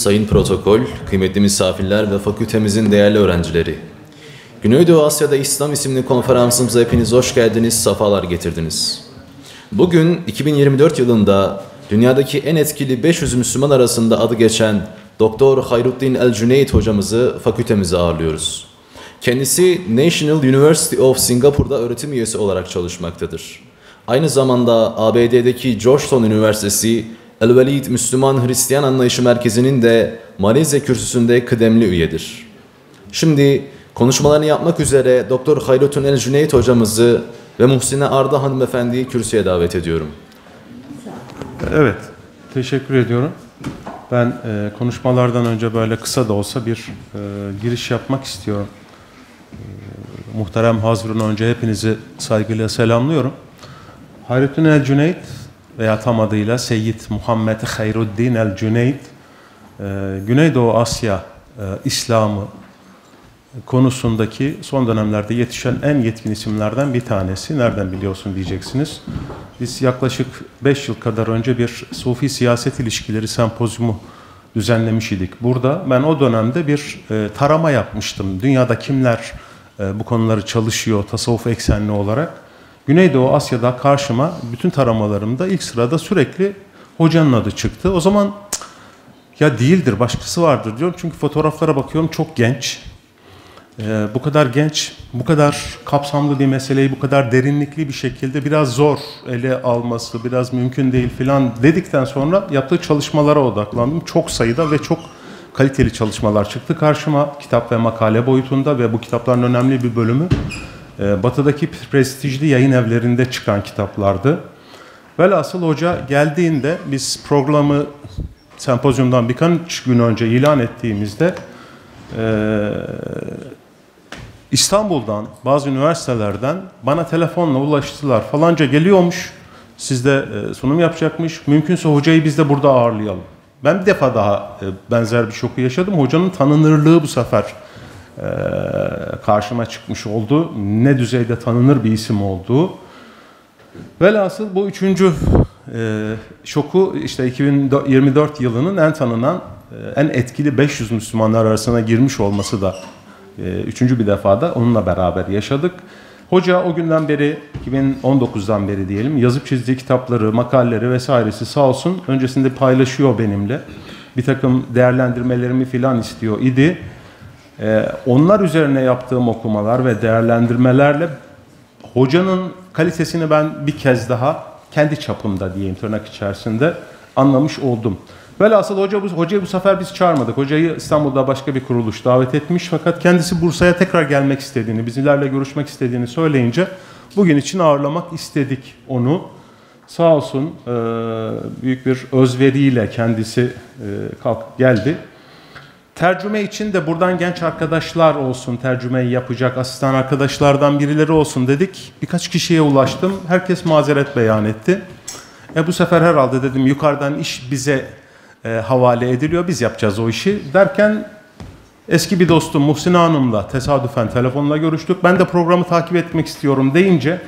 Sayın protokol, kıymetli misafirler ve fakültemizin değerli öğrencileri. Güneydoğu Asya'da İslam isimli konferansımıza hepiniz hoş geldiniz, safalar getirdiniz. Bugün 2024 yılında dünyadaki en etkili 500 Müslüman arasında adı geçen Doktor Khairudin Aljunied hocamızı fakültemize ağırlıyoruz. Kendisi National University of Singapore'da öğretim üyesi olarak çalışmaktadır. Aynı zamanda ABD'deki Georgetown Üniversitesi El-Velid Müslüman Hristiyan Anlayışı Merkezi'nin de Malezya kürsüsünde kıdemli üyedir. Şimdi konuşmalarını yapmak üzere Doktor Khairudin Aljunied hocamızı ve Muhsine Arda hanımefendiyi kürsüye davet ediyorum. Evet, teşekkür ediyorum. Ben konuşmalardan önce böyle kısa da olsa bir giriş yapmak istiyorum. Muhterem hazırın önce hepinizi saygıyla selamlıyorum. Khairudin Aljunied veya tam adıyla Seyyid Muhammed Khairudin Aljunied, Güneydoğu Asya İslamı konusundaki son dönemlerde yetişen en yetkin isimlerden bir tanesi. Nereden biliyorsun diyeceksiniz. Biz yaklaşık 5 yıl kadar önce bir Sufi siyaset ilişkileri sempozyumu düzenlemiş idik. Burada ben o dönemde bir tarama yapmıştım. Dünyada kimler bu konuları çalışıyor tasavvuf eksenli olarak. Güneydoğu Asya'da karşıma bütün taramalarımda ilk sırada sürekli hocanın adı çıktı. O zaman ya değildir, başkası vardır diyorum. Çünkü fotoğraflara bakıyorum, çok genç. Bu kadar genç, bu kadar kapsamlı bir meseleyi bu kadar derinlikli bir şekilde biraz zor ele alması, biraz mümkün değil filan dedikten sonra yaptığı çalışmalara odaklandım. Çok sayıda ve çok kaliteli çalışmalar çıktı karşıma, kitap ve makale boyutunda ve bu kitapların önemli bir bölümü Batı'daki prestijli yayın evlerinde çıkan kitaplardı. Velhasıl hoca geldiğinde biz programı sempozyumdan birkaç gün önce ilan ettiğimizde İstanbul'dan, bazı üniversitelerden bana telefonla ulaştılar. Falanca geliyormuş, sizde sunum yapacakmış, mümkünse hocayı biz de burada ağırlayalım. Ben bir defa daha benzer bir şoku yaşadım. Hocanın tanınırlığı bu sefer karşıma çıkmış oldu. Ne düzeyde tanınır bir isim olduğu. Velhasıl bu üçüncü şoku işte 2024 yılının en tanınan, en etkili 500 Müslümanlar arasına girmiş olması da üçüncü bir defada onunla beraber yaşadık. Hoca o günden beri, 2019'dan beri diyelim, yazıp çizdiği kitapları, makaleleri vesairesi sağ olsun öncesinde paylaşıyor benimle. Bir takım değerlendirmelerimi filan istiyor idi. Onlar üzerine yaptığım okumalar ve değerlendirmelerle hocanın kalitesini ben bir kez daha kendi çapımda diyeyim tırnak içerisinde anlamış oldum. Velhasıl hocayı bu sefer biz çağırmadık. Hocayı İstanbul'da başka bir kuruluş davet etmiş fakat kendisi Bursa'ya tekrar gelmek istediğini, bizlerle görüşmek istediğini söyleyince bugün için ağırlamak istedik onu. Sağ olsun büyük bir özveriyle kendisi kalkıp geldi. Tercüme için de buradan genç arkadaşlar olsun, tercümeyi yapacak asistan arkadaşlardan birileri olsun dedik. Birkaç kişiye ulaştım. Herkes mazeret beyan etti. Bu sefer herhalde dedim yukarıdan iş bize havale ediliyor. Biz yapacağız o işi derken eski bir dostum Muhsine Hanım'la tesadüfen telefonla görüştük. Ben de programı takip etmek istiyorum deyince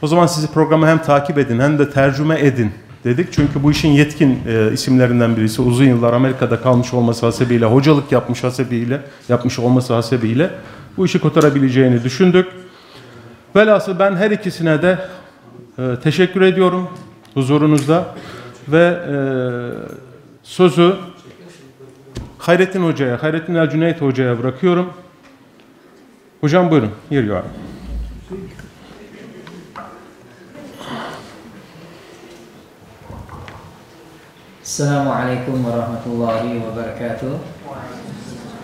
o zaman sizi programı hem takip edin hem de tercüme edin dedik. Çünkü bu işin yetkin isimlerinden birisi, uzun yıllar Amerika'da kalmış olması hasebiyle, hocalık yapmış olması hasebiyle bu işi kotarabileceğini düşündük. Velhasıl ben her ikisine de teşekkür ediyorum huzurunuzda ve sözü Khairudin Aljunied hocaya bırakıyorum. Hocam buyurun. Here you are. Assalamu alaikum wa rahmatullahi wa barakatuh.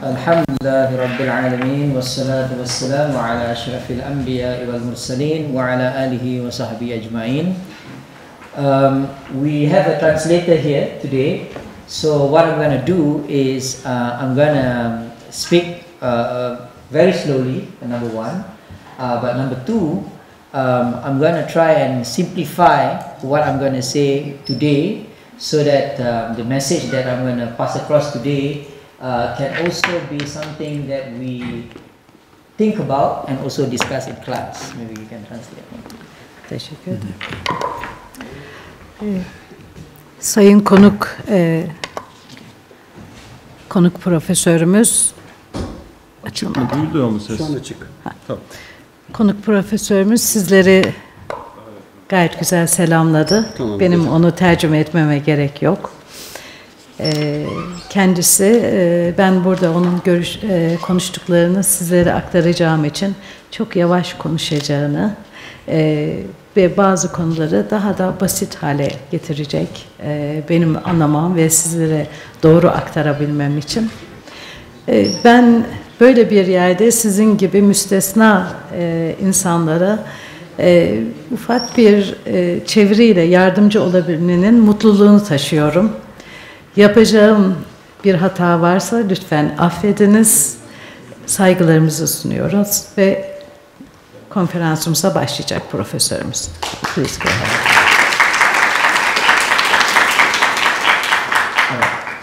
Elhamdülillahi Rabbil alemin ve salatu ve selamu ala eşrefil enbiya vel mursalin ve ala alihi ve sahbihi ecmain. We have a translator here today. So what I'm going to do is I'm going to speak very slowly, number one. But number two, I'm going to try and simplify what I'm going to say today so that the message that I'm going to pass across today can also be something that we think about and also discuss in class. Maybe you can translate. Teşekkür ederim. Sayın konuk, konuk profesörümüz açılmadı. Duyuluyor mu ses? Şu an açık. Tamam. Konuk profesörümüz sizleri gayet güzel selamladı. Tamam, Benim hocam. onu tercüme etmeme gerek yok. Kendisi, ben burada onun konuştuklarını sizlere aktaracağım için çok yavaş konuşacağını ve bazı konuları daha da basit hale getirecek benim anlamam ve sizlere doğru aktarabilmem için. Ben böyle bir yerde sizin gibi müstesna insanlara ufak bir çeviriyle yardımcı olabilmenin mutluluğunu taşıyorum. Yapacağım bir hata varsa lütfen affediniz. Saygılarımızı sunuyoruz ve konferansımıza başlayacak profesörümüz. Please go ahead.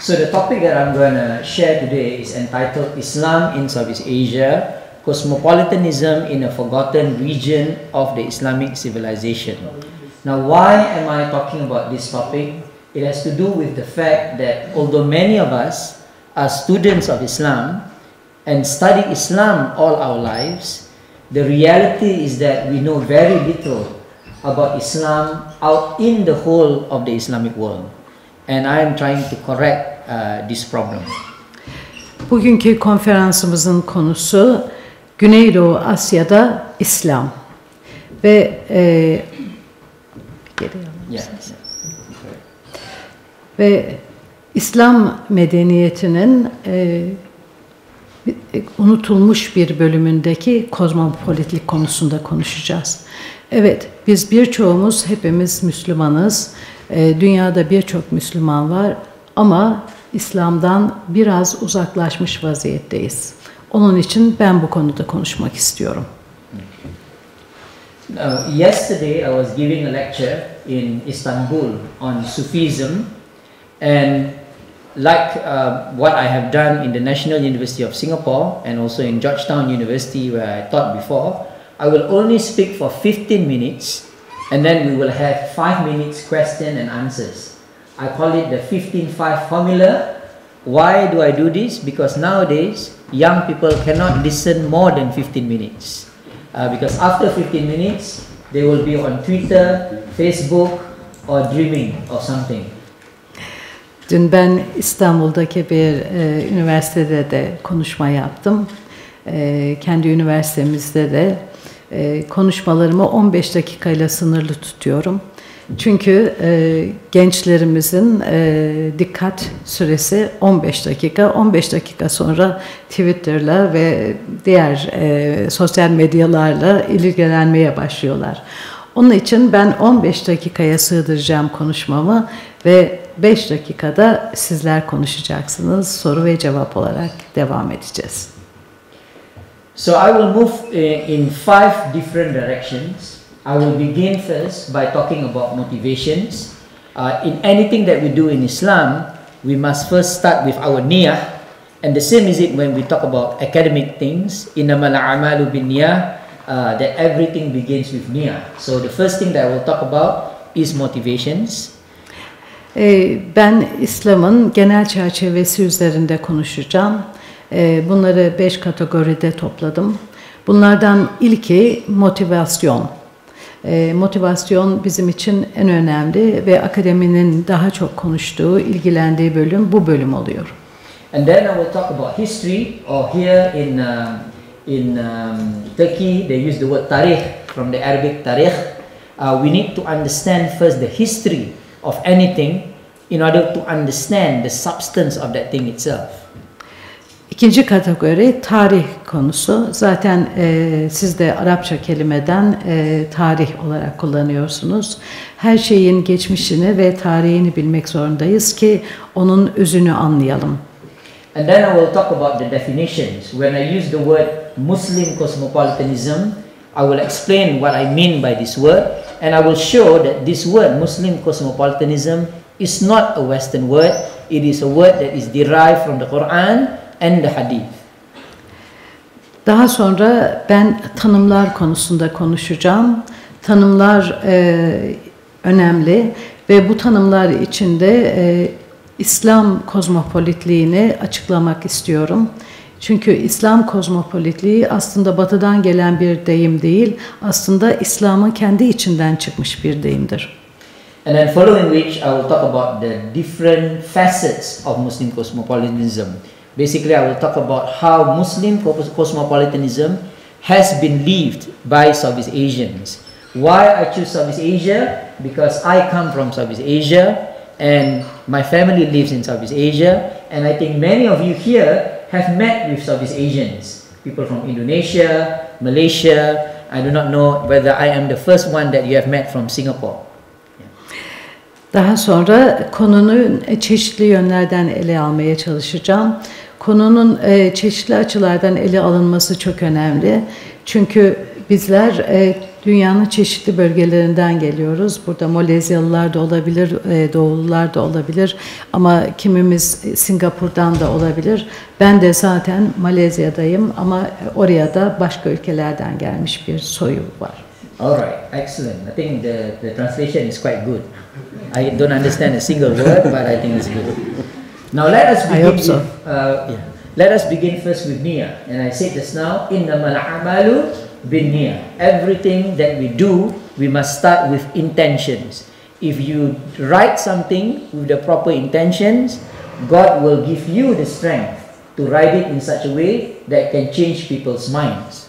So the topic that I'm going to share today is entitled Islam in Southeast Asia, Cosmopolitanism in a Forgotten Region of the Islamic Civilization. Now, why am I talking about this topic? It has to do with the fact that although many of us are students of Islam and study Islam all our lives, the reality is that we know very little about Islam out in the whole of the Islamic world. And I am trying to correct this problem. Bugünkü konferansımızın konusu Güneydoğu Asya'da İslam ve ve İslam medeniyetinin unutulmuş bir bölümündeki kozmopolitlik konusunda konuşacağız. Evet, biz birçoğumuz hepimiz Müslümanız. Dünyada birçok Müslüman var ama İslam'dan biraz uzaklaşmış vaziyetteyiz. Onun için ben bu konuda konuşmak istiyorum. Yesterday I was giving a lecture in Istanbul on Sufism, and like what I have done in the National University of Singapore and also in Georgetown University where I taught before, I will only speak for 15 minutes and then we will have 5 minutes question and answers. I call it the 15-5 formula. Why do I do this? Because nowadays young people cannot listen more than 15 minutes. Because after 15 minutes they will be on Twitter, Facebook or dreaming or something. Dün ben İstanbul'daki bir üniversitede de konuşma yaptım. Kendi üniversitemizde de konuşmalarımı 15 dakikayla sınırlı tutuyorum. Çünkü gençlerimizin dikkat süresi 15 dakika. 15 dakika sonra Twitter'la ve diğer sosyal medyalarla ilgilenmeye başlıyorlar. Onun için ben 15 dakikaya sığdıracağım konuşmamı ve 5 dakikada sizler konuşacaksınız. Soru ve cevap olarak devam edeceğiz. So I will move in 5 different directions. I will begin first by talking about motivations. In anything that we do in Islam, we must first start with our niyyah. And the same is it when we talk about academic things. İnnemal a'malu binniyah. That everything begins with niyyah. So the first thing that I will talk about is motivations. Ben İslam'ın genel çerçevesi üzerinde konuşacağım. Bunları 5 kategoride topladım. Bunlardan ilki motivasyon. Motivasyon bizim için en önemli ve akademinin daha çok konuştuğu, ilgilendiği bölüm bu bölüm oluyor. And then I will talk about history, or here in Turkey they use the word tarikh from the Arabic tarikh. We need to understand first the history of anything in order to understand the substance of that thing itself. İkinci kategori tarih konusu. Zaten siz de Arapça kelimeden tarih olarak kullanıyorsunuz. Her şeyin geçmişini ve tarihini bilmek zorundayız ki onun özünü anlayalım. And then I will talk about the definitions. When I use the word Muslim cosmopolitanism, I will explain what I mean by this word, and I will show that this word Muslim cosmopolitanism is not a Western word. It is a word that is derived from the Quran and the Hadith. Daha sonra ben tanımlar konusunda konuşacağım. Tanımlar önemli ve bu tanımlar içinde İslam kozmopolitliğini açıklamak istiyorum. Çünkü İslam kozmopolitliği aslında batıdan gelen bir deyim değil, aslında İslam'ın kendi içinden çıkmış bir deyimdir. And then following which I will talk about the different facets of Muslim cosmopolitanism. Basically, I will talk about how Muslim cosmopolitanism has been lived by Southeast Asians. Why I choose Southeast Asia? Because I come from Southeast Asia and my family lives in Southeast Asia, and I think many of you here have met with Southeast Asians, people from Indonesia, Malaysia. I do not know whether I am the first one that you have met from Singapore. Daha sonra konunun çeşitli yönlerden ele almaya çalışacağım. Konunun çeşitli açılardan ele alınması çok önemli. Çünkü bizler dünyanın çeşitli bölgelerinden geliyoruz. Burada Malezyalılar da olabilir, Doğulular da olabilir ama kimimiz Singapur'dan da olabilir. Ben de zaten Malezya'dayım ama oraya da başka ülkelerden gelmiş bir soyu var. All right, excellent. I think the translation is quite good. I don't understand a single word, but I think it's good. Now let us begin. I hope so. Let us begin first with niyyah. And I said just now, innamal a'malu bin-niyyah. Everything that we do, we must start with intentions. If you write something with the proper intentions, God will give you the strength to write it in such a way that can change people's minds.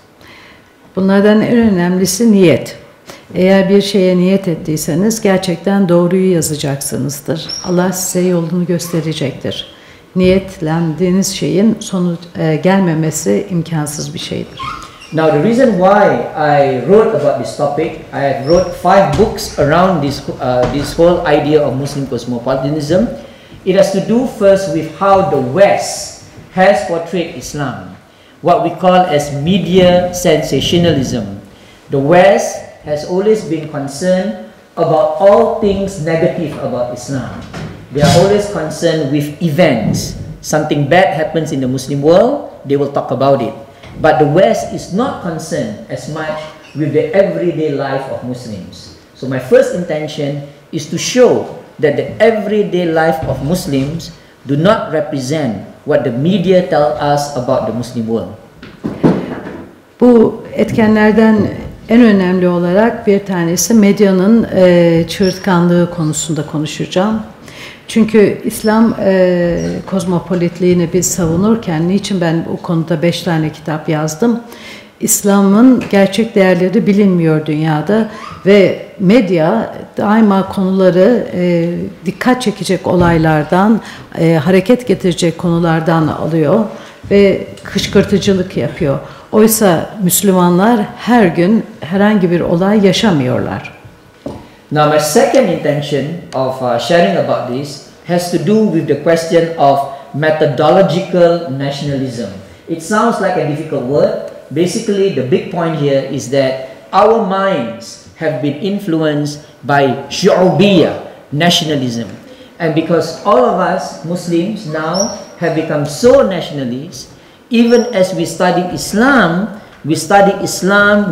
Bunlardan en önemlisi niyet. Eğer bir şeye niyet ettiyseniz gerçekten doğruyu yazacaksınızdır. Allah size yolunu gösterecektir. Niyetlendiğiniz şeyin sonu gelmemesi imkansız bir şeydir. Now the reason why I wrote about this topic, I have wrote 5 books around this whole idea of Muslim cosmopolitanism. It has to do first with how the West has portrayed Islam, what we call as media sensationalism. The West has always been concerned about all things negative about Islam. They are always concerned with events. Something bad happens in the Muslim world, they will talk about it. But the West is not concerned as much with the everyday life of Muslims. So my first intention is to show that the everyday life of Muslims do not represent what the media tell us about the Muslim world. Bu etkenlerden en önemli olarak bir tanesi medyanın çığırtkanlığı konusunda konuşacağım. Çünkü İslam kozmopolitliğini biz savunurken, niçin ben bu konuda 5 tane kitap yazdım? İslam'ın gerçek değerleri bilinmiyor dünyada ve medya daima konuları dikkat çekecek olaylardan, hareket getirecek konulardan alıyor ve kışkırtıcılık yapıyor. Oysa Müslümanlar her gün herhangi bir olay yaşamıyorlar. Now my second intention of sharing about this has to do with the question of methodological nationalism. It sounds like a difficult word. Basically, the big point here is that our minds have been influenced by shu'ubiyya, nationalism. And because all of us Muslims now have become so nationalist, even as we study Islam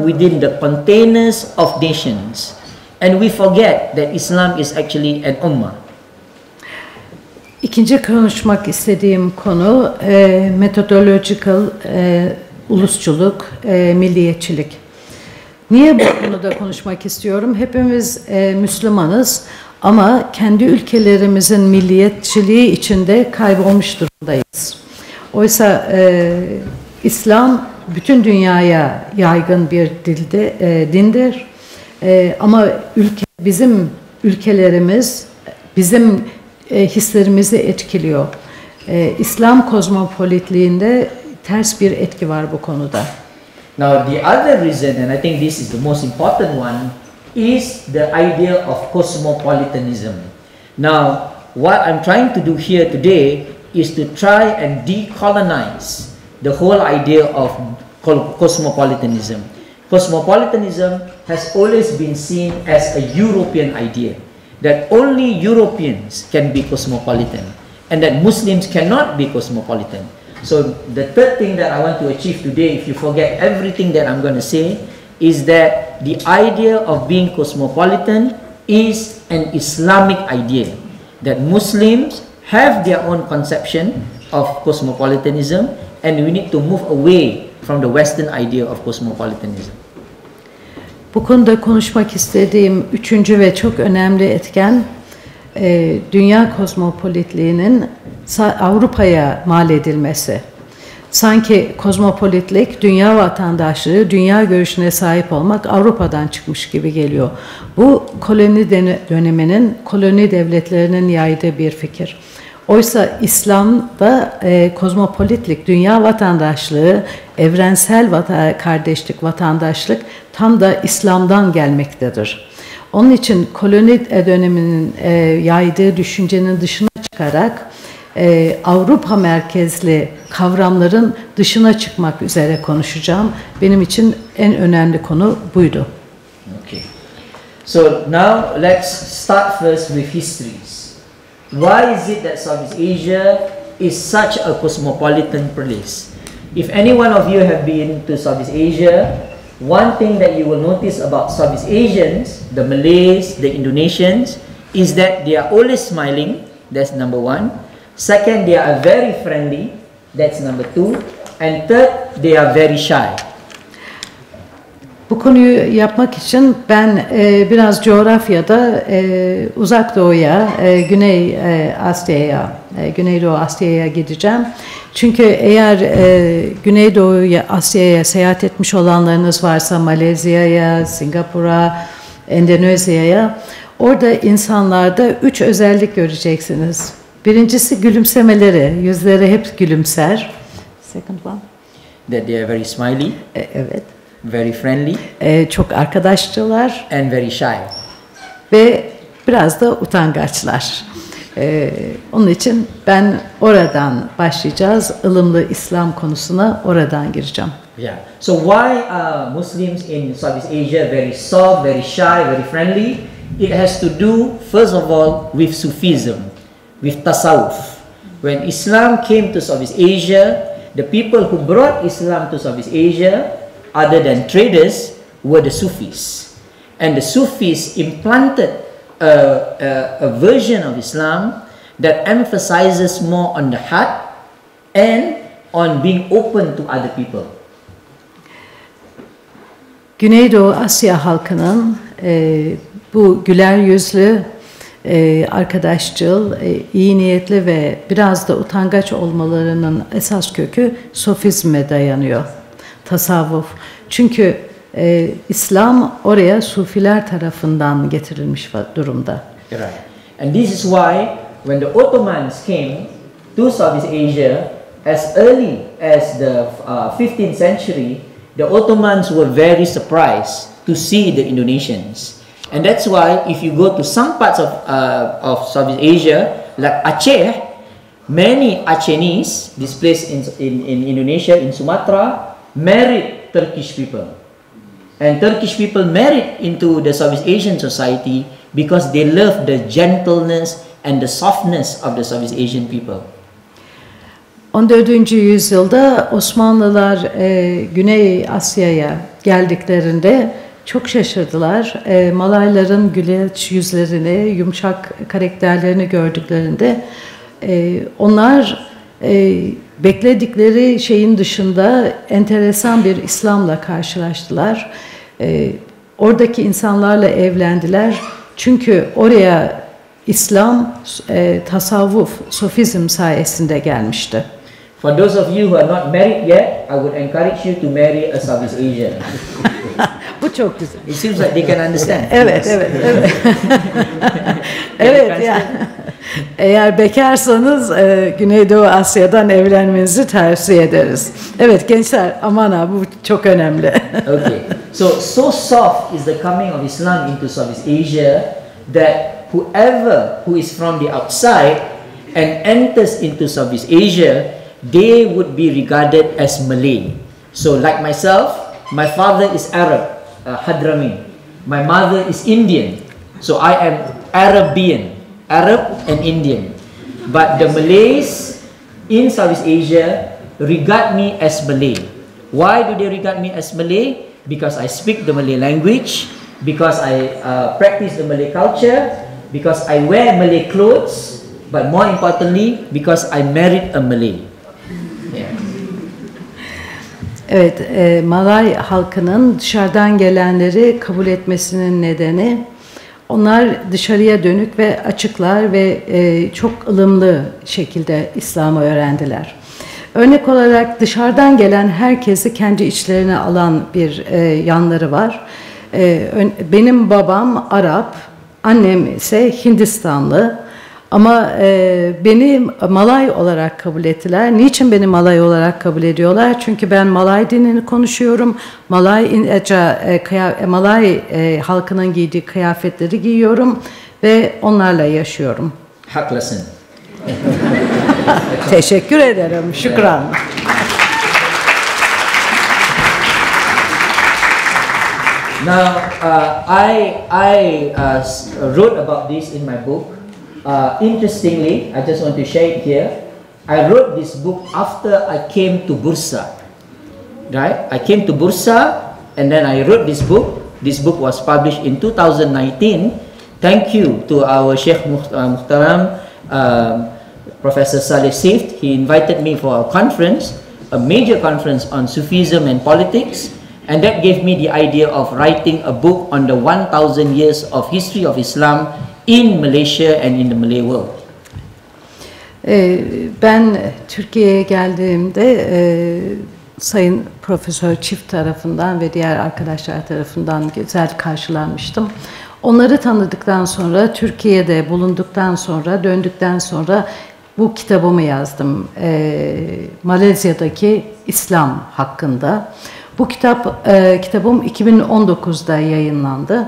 within the containers of nations. And we forget that Islam is actually an ummah. İkinci konuşmak istediğim konu methodological ulusçuluk, milliyetçilik. Niye bu konuda konuşmak istiyorum? Hepimiz Müslümanız ama kendi ülkelerimizin milliyetçiliği içinde kaybolmuş durumdayız. Oysa İslam bütün dünyaya yaygın bir dindir. Ama bizim ülkelerimiz bizim hislerimizi etkiliyor. İslam kozmopolitliğinde ters bir etki var bu konuda. Now the other reason, and I think this is the most important one, is the idea of cosmopolitanism. Now what I'm trying to do here today is to try and decolonize the whole idea of cosmopolitanism. Cosmopolitanism has always been seen as a European idea, that only Europeans can be cosmopolitan and that Muslims cannot be cosmopolitan. So the third thing that I want to achieve today, if you forget everything that I'm going to say, is that the idea of being cosmopolitan is an Islamic idea, that Muslims have their own conception of cosmopolitanism, and we need to move away from the Western idea of cosmopolitanism. Bu konuda konuşmak istediğim üçüncü ve çok önemli etken dünya kozmopolitliğinin Avrupa'ya mal edilmesi. Sanki kozmopolitlik, dünya vatandaşlığı, dünya görüşüne sahip olmak Avrupa'dan çıkmış gibi geliyor. Bu koloni döneminin, koloni devletlerinin yaydığı bir fikir. Oysa İslam'da kozmopolitlik, dünya vatandaşlığı, evrensel kardeşlik, vatandaşlık tam da İslam'dan gelmektedir. Onun için koloni döneminin yaydığı düşüncenin dışına çıkarak Avrupa merkezli kavramların dışına çıkmak üzere konuşacağım. Benim için en önemli konu buydu. Okay. So now let's start first with histories. Why is it that Southeast Asia is such a cosmopolitan place? If any one of you have been to Southeast Asia, one thing that you will notice about Southeast Asians, the Malays, the Indonesians, is that they are always smiling. That's number one. Second, they are very friendly. That's number two. And third, they are very shy. Bu konuyu yapmak için ben biraz coğrafyada Uzak Doğu'ya, Güney Asya'ya, Güneydoğu Asya'ya gideceğim. Çünkü eğer Güneydoğu Asya'ya seyahat etmiş olanlarınız varsa Malezya'ya, Singapur'a, Endonezya'ya, orada insanlarda 3 özellik göreceksiniz. Birincisi gülümsemeleri, yüzleri hep gülümser. Second one. That they are very smiley. Evet. Very friendly. Çok arkadaşçılar. And very shy. Ve biraz da utangaçlar. Onun için ben oradan başlayacağız. Ilımlı İslam konusuna oradan gireceğim. Yeah. So why are Muslims in Southeast Asia very soft, very shy, very friendly? It has to do, first of all, with Sufism, with tasawwuf. When Islam came to Southeast Asia, the people who brought Islam to Southeast Asia, other than traders, were the Sufis. And the Sufis implanted a version of Islam that emphasizes more on the heart and on being open to other people. Güneydoğu Asya halkının bu güler yüzlü, arkadaşçıl, iyi niyetli ve biraz da utangaç olmalarının esas kökü sofizme dayanıyor. Tasavvuf. Çünkü İslam oraya sufiler tarafından getirilmiş durumda. Right. And this is why when the Ottomans came to Southeast Asia as early as the 15th century, the Ottomans were very surprised to see the Indonesians. And that's why if you go to some parts of Southeast Asia, like Aceh, many Acehnese displaced in Indonesia, in Sumatra, married Turkish people. And Turkish people married into the Southeast Asian society because they loved the gentleness and the softness of the Southeast Asian people. 14. yüzyılda Osmanlılar Güney Asya'ya geldiklerinde çok şaşırdılar. Malayların güleç yüzlerini, yumuşak karakterlerini gördüklerinde onlar bekledikleri şeyin dışında enteresan bir İslam'la karşılaştılar. Oradaki insanlarla evlendiler. Çünkü oraya İslam, tasavvuf, sofizm sayesinde gelmişti. For those of you who are not married yet, I would encourage you to marry a Southeast Asian. Bu çok güzel. It seems like they can understand. Evet. Evet ya. Eğer bekarsanız Güneydoğu Asya'dan evlenmenizi tavsiye ederiz. Evet gençler, aman ha, bu çok önemli. Okay. So soft is the coming of Islam into Southeast Asia that whoever who is from the outside and enters into Southeast Asia, they would be regarded as Malay. So like myself, my father is Arab, Hadrami. My mother is Indian. So I am Arabian, Arab and Indian. But the Malays in Southeast Asia regard me as Malay. Why do they regard me as Malay? Because I speak the Malay language, because I practice the Malay culture, because I wear Malay clothes, but more importantly, because I married a Malay. Yeah. Evet, Malay halkının dışarıdan gelenleri kabul etmesinin nedeni, onlar dışarıya dönük ve açıklar ve çok ılımlı şekilde İslam'ı öğrendiler. Örnek olarak dışarıdan gelen herkesi kendi içlerine alan bir yanları var. Benim babam Arap, annem ise Hindistanlı. Ama beni Malay olarak kabul ettiler. Niçin beni Malay olarak kabul ediyorlar? Çünkü ben Malay dinini konuşuyorum. Malay halkının giydiği kıyafetleri giyiyorum ve onlarla yaşıyorum. Haklısın. Teşekkür ederim. Şükran. Now, I wrote about this in my book. Interestingly, I just want to share it here. I wrote this book after I came to Bursa. Right? I came to Bursa and then I wrote this book. This book was published in 2019. Thank you to our Sheikh Muhtaram, Professor Saleh Sift. He invited me for a conference, a major conference on Sufism and politics. And that gave me the idea of writing a book on the 1,000 years of history of Islam in Malaysia and in the Malay world. Ben Türkiye'ye geldiğimde Sayın Profesör Çift tarafından ve diğer arkadaşlar tarafından güzel karşılanmıştım. Onları tanıdıktan sonra, Türkiye'de bulunduktan sonra, döndükten sonra bu kitabımı yazdım. Malezya'daki İslam hakkında. Bu kitabım 2019'da yayınlandı.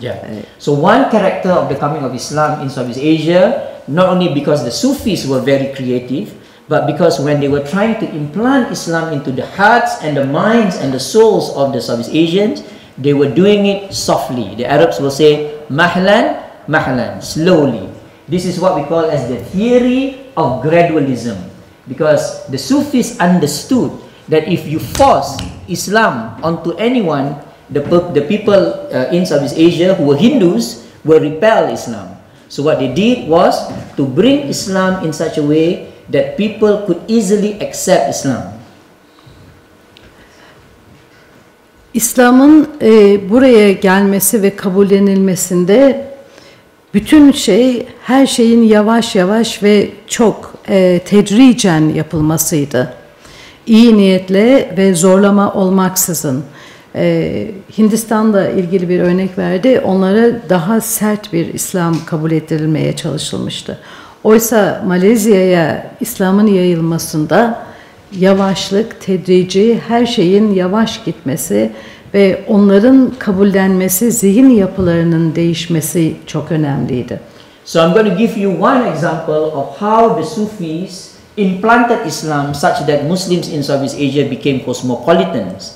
Yeah. So one character of the coming of Islam in Southeast Asia, not only because the Sufis were very creative, but because when they were trying to implant Islam into the hearts and the minds and the souls of the Southeast Asians, they were doing it softly. The Arabs will say, mahlan, mahlan, slowly. This is what we call as the theory of gradualism. Because the Sufis understood that if you force Islam onto anyone, the people in Southeast Asia who were Hindus will repel Islam. So what they did was to bring Islam in such a way that people could easily accept Islam. İslam'ın buraya gelmesi ve kabullenilmesinde bütün her şeyin yavaş yavaş ve çok tedricen yapılmasıydı. İyi niyetle ve zorlama olmaksızın. Hindistan'la ilgili bir örnek verdi. Onlara daha sert bir İslam kabul ettirilmeye çalışılmıştı. Oysa Malezya'ya İslam'ın yayılmasında yavaşlık, tedrici, her şeyin yavaş gitmesi ve onların kabullenmesi, zihin yapılarının değişmesi çok önemliydi. So I'm going to give you one example of how the Sufis implanted Islam such that Muslims in Southeast Asia became cosmopolitans.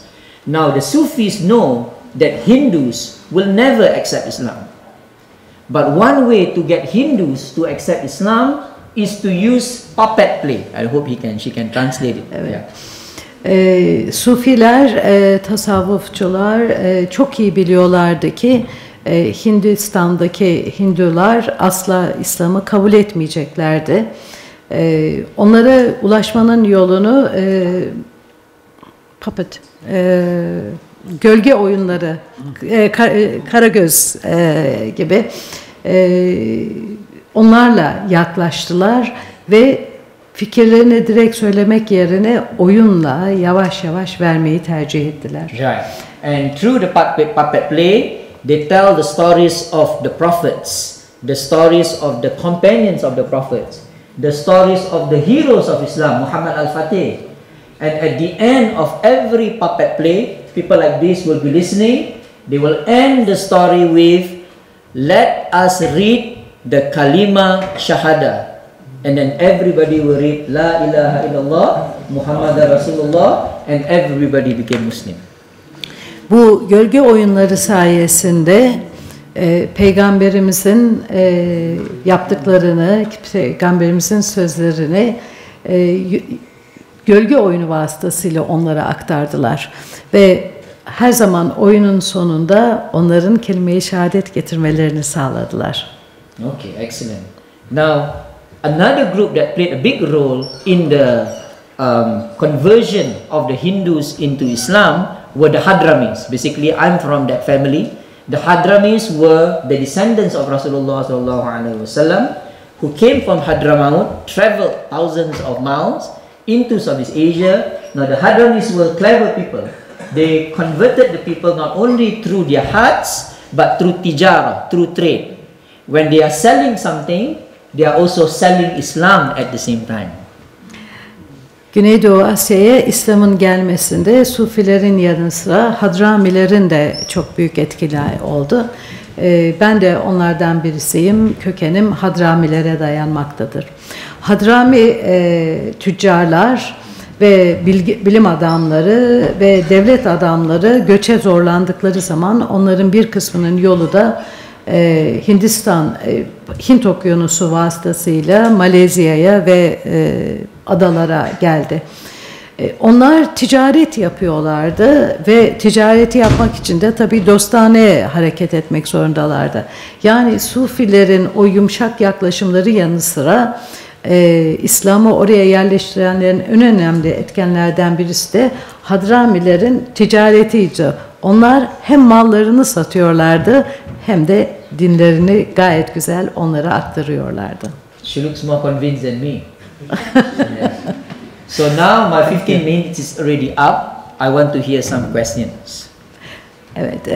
Now the Sufis know that Hindus will never accept Islam. But one way to get Hindus to accept Islam is to use puppet play. I hope she can translate it. Evet. Yeah. Sufiler, tasavvufçular çok iyi biliyorlardı ki Hindistan'daki Hindular asla İslam'ı kabul etmeyeceklerdi. Onlara ulaşmanın yolunu puppet, gölge oyunları, Karagöz gibi onlarla yaklaştılar ve fikirlerini direkt söylemek yerine oyunla yavaş yavaş vermeyi tercih ettiler. Right. And through the puppet play, they tell the stories of the prophets, the stories of the companions of the prophets, the stories of the heroes of Islam, Muhammad al-Fatih. And at the end of every puppet play, people like this will be listening. They will end the story with, "Let us read the kalima shahada." And then everybody will read, "La ilaha illallah, Muhammad Rasulullah," and everybody became Muslim. Bu gölge oyunları sayesinde Peygamberimizin yaptıklarını, Peygamberimizin sözlerini gölge oyunu vasıtasıyla onlara aktardılar. Ve her zaman oyunun sonunda onların kelime-i şehadet getirmelerini sağladılar. Okay, excellent. Now, Another group that played a big role in the conversion of the Hindus into Islam were the Hadramis. Basically, I'm from that family. The Hadramis were the descendants of Rasulullah SAW, who came from Hadramaut, traveled thousands of miles into Southeast Asia. Now the Hadramis were clever people. They converted the people not only through their hearts, but through tijara, through trade. When they are selling something, they are also selling Islam at the same time. Güneydoğu Asya'ya İslam'ın gelmesinde Sufilerin yanı sıra Hadramilerin de çok büyük etkileri oldu. Ben de onlardan birisiyim. Kökenim Hadramilere dayanmaktadır. Hadrami tüccarlar ve bilim adamları ve devlet adamları göçe zorlandıkları zaman onların bir kısmının yolu da Hint Okyanusu vasıtasıyla Malezya'ya ve adalara geldi. Onlar ticaret yapıyorlardı ve ticareti yapmak için de tabii dostane hareket etmek zorundalardı. Yani Sufilerin o yumuşak yaklaşımları yanı sıra İslam'ı oraya yerleştirenlerin en önemli etkenlerden birisi de Hadramilerin ticaretiydi. Onlar hem mallarını satıyorlardı hem de dinlerini gayet güzel onlara aktarıyorlardı. She looks more convinced than me. Yes. So now my 15 minutes is already up. I want to hear some questions. Evet,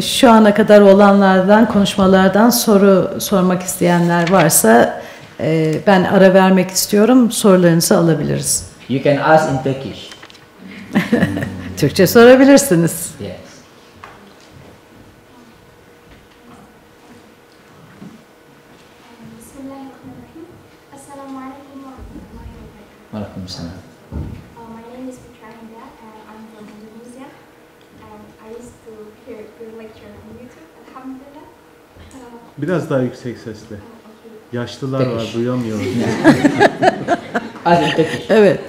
şu ana kadar olanlardan, konuşmalardan soru sormak isteyenler varsa ben ara vermek istiyorum. Sorularınızı alabiliriz. You can ask in Turkish. Türkçe sorabilirsiniz. Yes. Bismillahirrahmanirrahim. Assalamualaikum warahmatullahi wabarakatuh. Waalaikumsalam. My name is Putranda and I'm from Indonesia. And I used to hear your lecture on YouTube. Alhamdulillah. Biraz daha yüksek sesle. Okay. Yaşlılar var, duyamıyoruz. Ask in Turkish. Evet.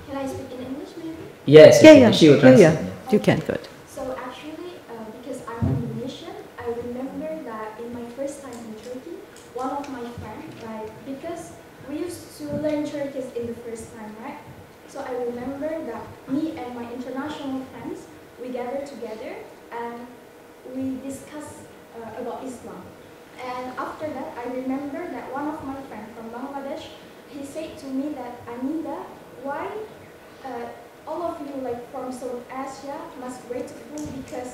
Can I speak in English maybe? Yes, Yeah. she will translate. You can go. So actually, because I'm Indonesian, I remember that in my first time in Turkey, one of my friends, right, because we used to learn Turkish in the first time, right? So I remember that me and my international friends, we gathered together and we discussed about Islam. And after that, I remember that one of my friends from Bangladesh, he said to me that, Anida, why all of you like from South Asia must grateful because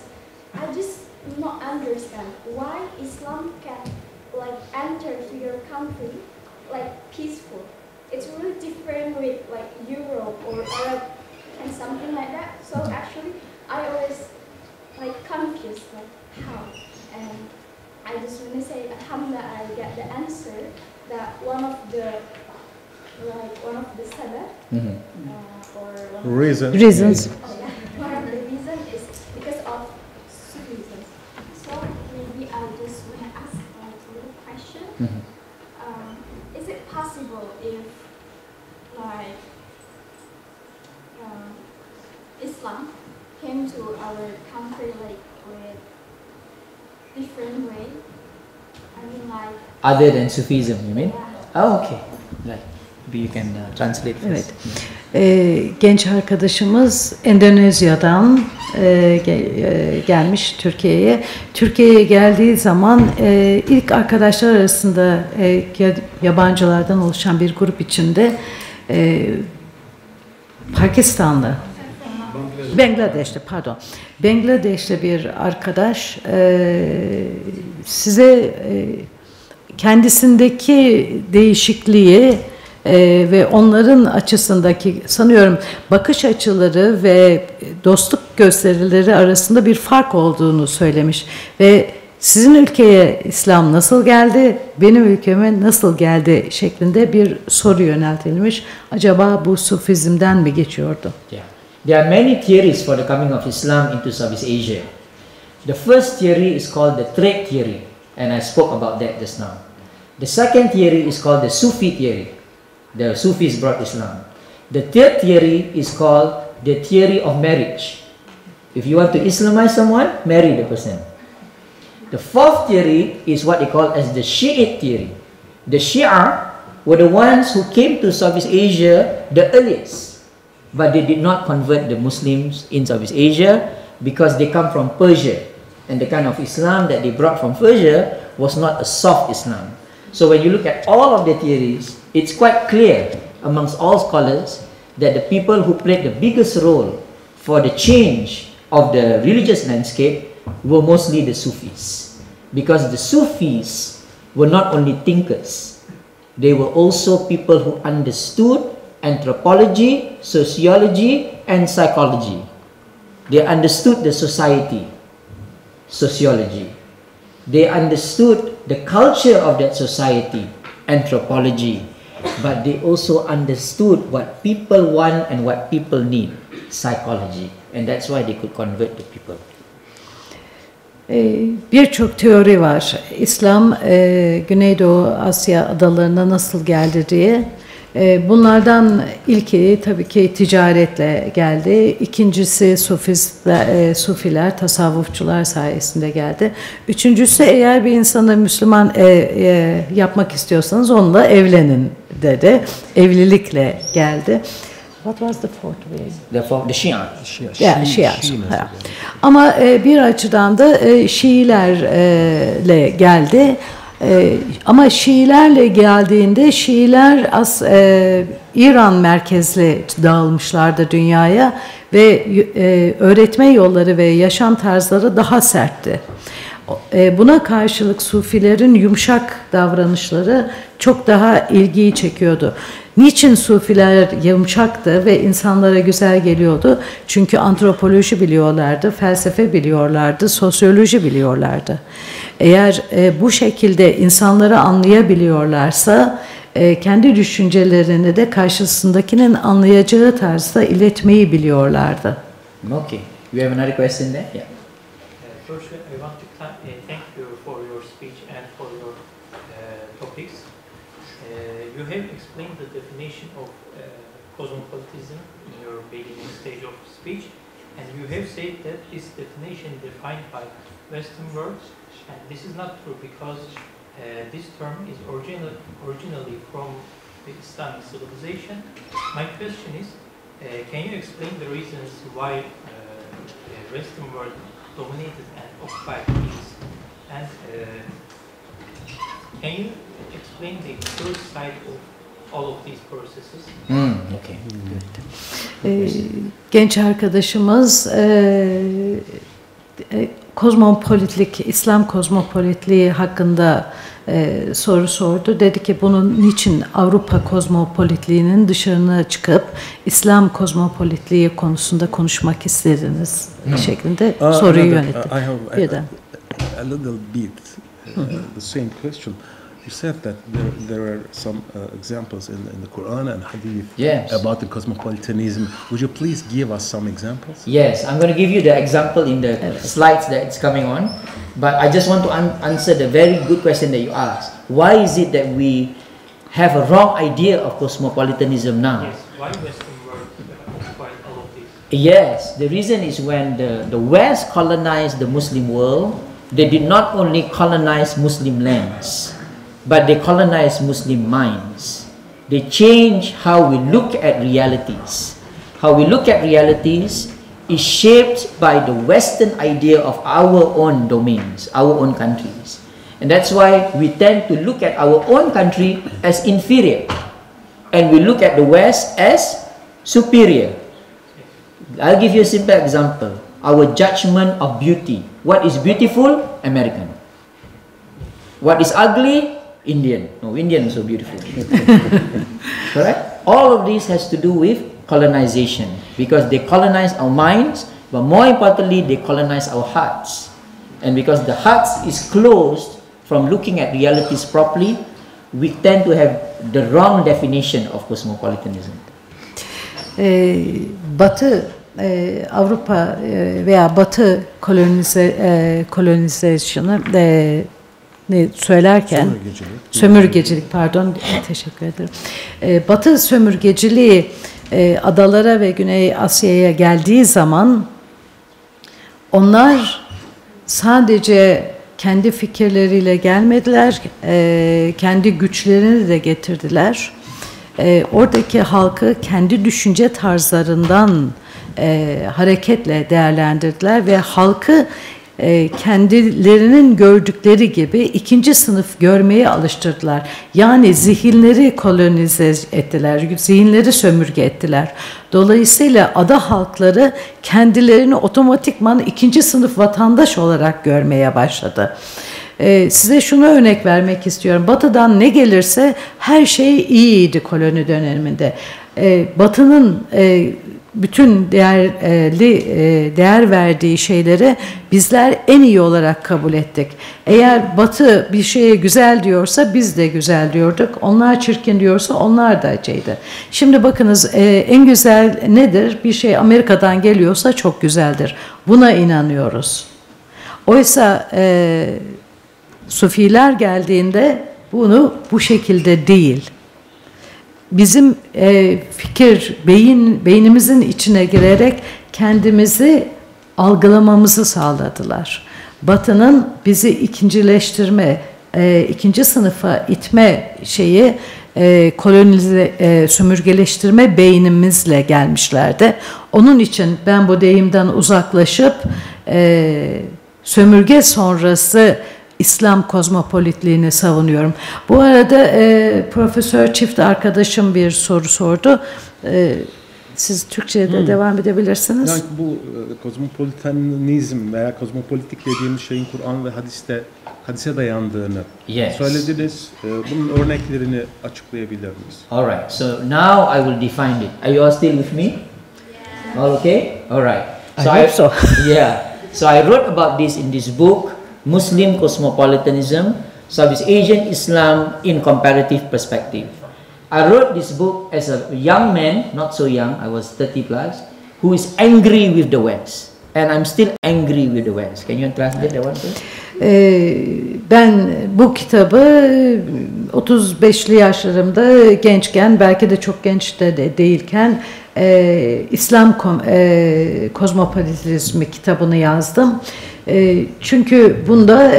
I just not understand why Islam can like enter to your country like peaceful. It's really different with like Europe or Arab and something like that. So actually I always like confused like how, and I just want to say alhamdulillah I get the answer that one of the sabab or Reasons. oh yeah, one of the reason is because of Sufism. So maybe I just want to ask like a little question. Is it possible if like Islam came to our country like with different way? I mean like Other than Sufism, you mean? yeah. Oh, okay. Right. Maybe you can translate first. Evet. Genç arkadaşımız Endonezya'dan gelmiş Türkiye'ye. Türkiye'ye geldiği zaman ilk arkadaşlar arasında yabancılardan oluşan bir grup içinde Pakistanlı, Bangladeşli bir arkadaş size kendisindeki değişikliği ve onların açısındaki sanıyorum bakış açıları ve dostluk gösterileri arasında bir fark olduğunu söylemiş ve sizin ülkeye İslam nasıl geldi, benim ülkeme nasıl geldi şeklinde bir soru yöneltilmiş. Acaba bu Sufizm'den mi geçiyordu? Yeah. There are many theories for the coming of Islam into Southeast Asia. The first theory is called the trade theory, and I spoke about that just now. The second theory is called the Sufi theory. The Sufis brought Islam. The third theory is called the theory of marriage. If you want to Islamize someone, marry the person. The fourth theory is what they call as the Shiite theory. The Shia were the ones who came to Southeast Asia the earliest, but they did not convert the Muslims in Southeast Asia because they come from Persia, and the kind of Islam that they brought from Persia was not a soft Islam. So when you look at all of the theories, it's quite clear amongst all scholars that the people who played the biggest role for the change of the religious landscape were mostly the Sufis, because the Sufis were not only thinkers, they were also people who understood anthropology, sociology, and psychology. They understood the society, sociology. They understood the culture of that society, anthropology. But they also understood what people want and what people need, psychology. And that's why they could convert the people. Birçok teori var. İslam Güneydoğu Asya adalarına nasıl geldi diye. Bunlardan ilki tabii ki ticaretle geldi. İkincisi Sufiler, tasavvufçular sayesinde geldi. Üçüncüsü eğer bir insanı Müslüman yapmak istiyorsanız onunla evlenin dedi. Evlilikle geldi. What was the fourth way? The Shia. Yeah, Şia. Ama bir açıdan da Şiilerle geldi. Ama Şiilerle geldiğinde Şiiler İran merkezli dağılmışlardı dünyaya ve öğretme yolları ve yaşam tarzları daha sertti. Buna karşılık Sufilerin yumuşak davranışları çok daha ilgiyi çekiyordu. Niçin Sufiler yumuşaktı ve insanlara güzel geliyordu? Çünkü antropoloji biliyorlardı, felsefe biliyorlardı, sosyoloji biliyorlardı. Eğer bu şekilde insanları anlayabiliyorlarsa kendi düşüncelerini de karşısındakinin anlayacağı tarzda iletmeyi biliyorlardı. Okay. You have another question there? Yeah. First, I want to thank you for your speech and for your topics. You have explained the definition of cosmopolitanism in your beginning stage of speech, and you have said that this definition defined by Western world, and this is not true because this term is originally from the Islamic civilization. My question is, can you explain the reasons why Western world dominated and occupied these, and can you explain the third side of all of these processes? Okay. Genç arkadaşımız kozmopolitlik, İslam kozmopolitliği hakkında soru sordu. Dedi ki bunun niçin Avrupa kozmopolitliğinin dışarına çıkıp İslam kozmopolitliği konusunda konuşmak istediniz şeklinde soruyu yönetti. I have a little bit the same question. You said that there are some examples in the Quran and Hadith about the cosmopolitanism. Would you please give us some examples? Yes, I'm going to give you the example in the slides that it's coming on. But I just want to answer the very good question that you asked. Why is it that we have a wrong idea of cosmopolitanism now? Yes, why Western world occupied all of this? Yes, the reason is when the West colonized the Muslim world, they did not only colonize Muslim lands, but they colonized Muslim minds. They change how we look at realities. How we look at realities is shaped by the Western idea of our own domains, our own countries. And that's why we tend to look at our own country as inferior. And we look at the West as superior. I'll give you a simple example. Our judgment of beauty. What is beautiful? American. What is ugly? Indian. No, Indian is so beautiful. Correct? All of this has to do with colonization, because they colonize our minds, but more importantly, they colonize our hearts. And because the hearts is closed from looking at realities properly, we tend to have the wrong definition of cosmopolitanism. Batı Avrupa veya Batı kolonizasyonu söylerken sömürgecilik pardon teşekkür ederim. Batı sömürgeciliği adalara ve Güney Asya'ya geldiği zaman onlar sadece kendi fikirleriyle gelmediler, kendi güçlerini de getirdiler. Oradaki halkı kendi düşünce tarzlarından hareketle değerlendirdiler ve halkı kendilerinin gördükleri gibi ikinci sınıf görmeye alıştırdılar. Yani zihinleri kolonize ettiler, zihinleri sömürge ettiler. Dolayısıyla ada halkları kendilerini otomatikman ikinci sınıf vatandaş olarak görmeye başladı. Size şunu örnek vermek istiyorum. Batı'dan ne gelirse her şey iyiydi koloni döneminde. Batı'nın bütün değer verdiği şeyleri bizler en iyi olarak kabul ettik. Eğer Batı bir şeye güzel diyorsa biz de güzel diyorduk. Onlar çirkin diyorsa onlar da acıydı. Şimdi bakınız en güzel nedir? Bir şey Amerika'dan geliyorsa çok güzeldir. Buna inanıyoruz. Oysa Sufiler geldiğinde bunu bu şekilde değil. Bizim beynimizin içine girerek kendimizi algılamamızı sağladılar. Batı'nın bizi ikincileştirme, ikinci sınıfa itme şeyi sömürgeleştirme beynimizle gelmişlerdi. Onun için ben bu deyimden uzaklaşıp sömürge sonrası İslam kozmopolitliğini savunuyorum. Bu arada Profesör Çift arkadaşım bir soru sordu. Siz Türkçe'de devam edebilirsiniz. Yani bu kozmopolitanizm veya kozmopolitik dediğimiz şeyin Kur'an ve hadise dayandığını söylediniz. Bunun örneklerini açıklayabilir miyiz? All right. So now I will define it. Are you all still with me? All okay? All right. So I hope so. Yeah. So I wrote about this in this book, Muslim Cosmopolitanism, Southeast Asian Islam in Comparative Perspective. I wrote this book as a young man, not so young, I was 30 plus, who is angry with the West. And I'm still angry with the West. Can you translate that one, please? Ben bu kitabı 35'li yaşlarımda gençken, belki de çok genç de değilken İslam kozmopolitizmi kitabını yazdım. Çünkü bunda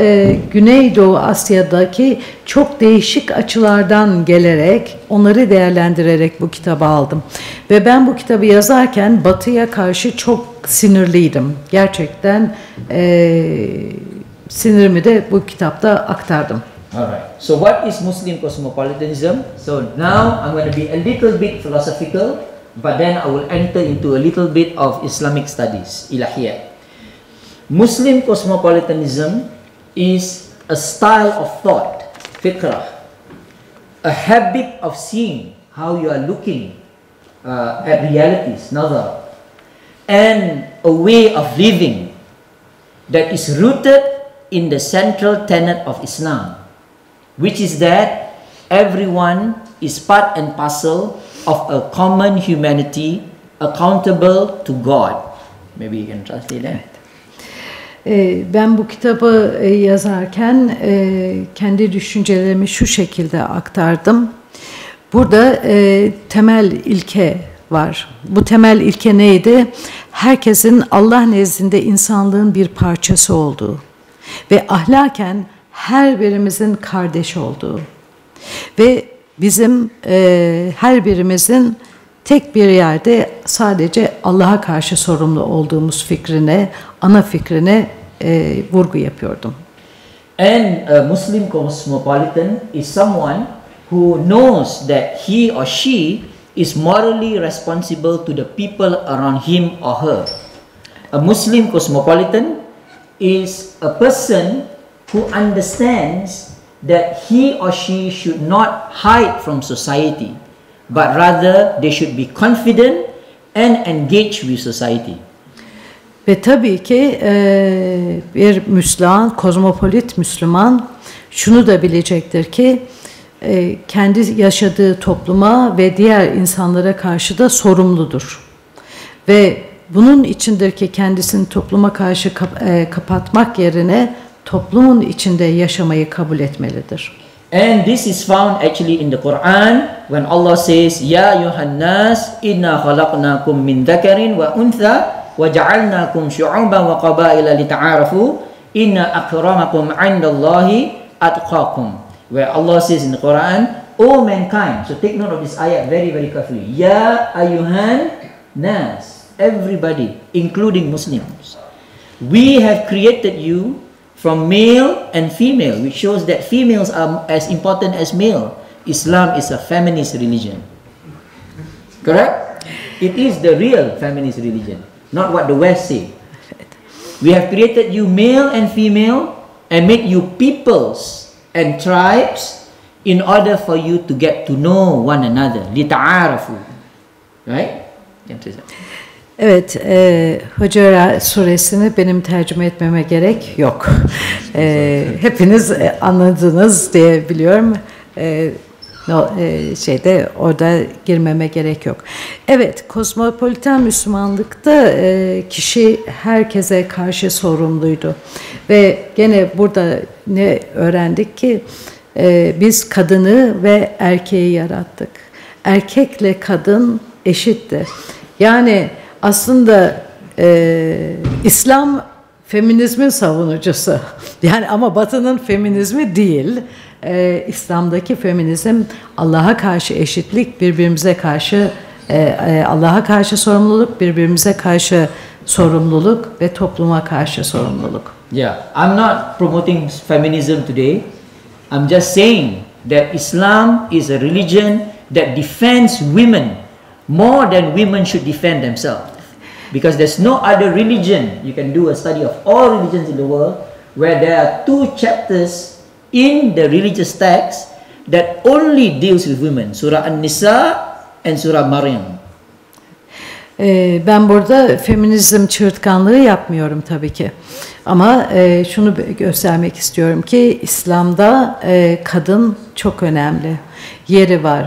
Güneydoğu Asya'daki çok değişik açılardan gelerek, onları değerlendirerek bu kitabı aldım. Ve ben bu kitabı yazarken Batı'ya karşı çok sinirliydim. Gerçekten sinirimi de bu kitapta aktardım. Alright. So what is Muslim cosmopolitanism? So now I'm going to be a little bit philosophical, but then I will enter into a little bit of Islamic studies, İLAHİYAT. Muslim cosmopolitanism is a style of thought, fikrah, a habit of seeing how you are looking at realities, nazar, and a way of living that is rooted in the central tenet of Islam, which is that everyone is part and parcel of a common humanity accountable to God. Maybe you can translate that. Ben bu kitabı yazarken kendi düşüncelerimi şu şekilde aktardım. Burada temel ilke var. Bu temel ilke neydi? Herkesin Allah nezdinde insanlığın bir parçası olduğu ve ahlaken her birimizin kardeş olduğu ve bizim her birimizin tek bir yerde sadece Allah'a karşı sorumlu olduğumuz fikrine, ana fikrine vurgu yapıyordum. And a Muslim cosmopolitan is someone who knows that he or she is morally responsible to the people around him or her. A Muslim cosmopolitan is a person who understands that he or she should not hide from society, but rather they should be confident and engage with society. Ve tabii ki bir Müslüman, kozmopolit Müslüman şunu da bilecektir ki kendi yaşadığı topluma ve diğer insanlara karşı da sorumludur. Ve bunun içindir ki kendisini topluma karşı kapatmak yerine toplumun içinde yaşamayı kabul etmelidir. And this is found actually in the Quran when Allah says, Ya ayuhan nas, inna khalaqnakum min dhakarin wa untha wa ja'alnakum shu'uban wa qabaila lita'arafu, Inna akramakum indallahi atqakum. Where Allah says in the Quran, O mankind. So take note of this ayat very, very carefully. Ya ayyuhan nas. Everybody, including Muslims. We have created you from male and female, which shows that females are as important as male. Islam is a feminist religion. Correct? It is the real feminist religion, not what the West say. We have created you male and female and made you peoples and tribes in order for you to get to know one another. لِتَعَارَفُوا. Right? Evet, Hucurat suresini benim tercüme etmeme gerek yok. Hepiniz anladınız diye biliyorum. Orada girmeme gerek yok. Evet, kozmopolitan Müslümanlıkta kişi herkese karşı sorumluydu. Ve gene burada ne öğrendik ki biz kadını ve erkeği yarattık. Erkekle kadın eşitti. Yani aslında İslam feminizmin savunucusu. Yani ama Batı'nın feminizmi değil. İslam'daki feminizm Allah'a karşı eşitlik, birbirimize karşı Allah'a karşı sorumluluk, birbirimize karşı sorumluluk ve topluma karşı sorumluluk. Yeah, I'm not promoting feminism today. I'm just saying that Islam is a religion that defends women more than women should defend themselves. Because there's no other religion, you can do a study of all religions in the world, where there are 2 chapters in the religious text that only deals with women. Surah An-Nisa and Surah Maryam. Ben burada feminizm çığırtkanlığı yapmıyorum tabii ki. Ama şunu göstermek istiyorum ki İslam'da kadın çok önemli. Yeri var.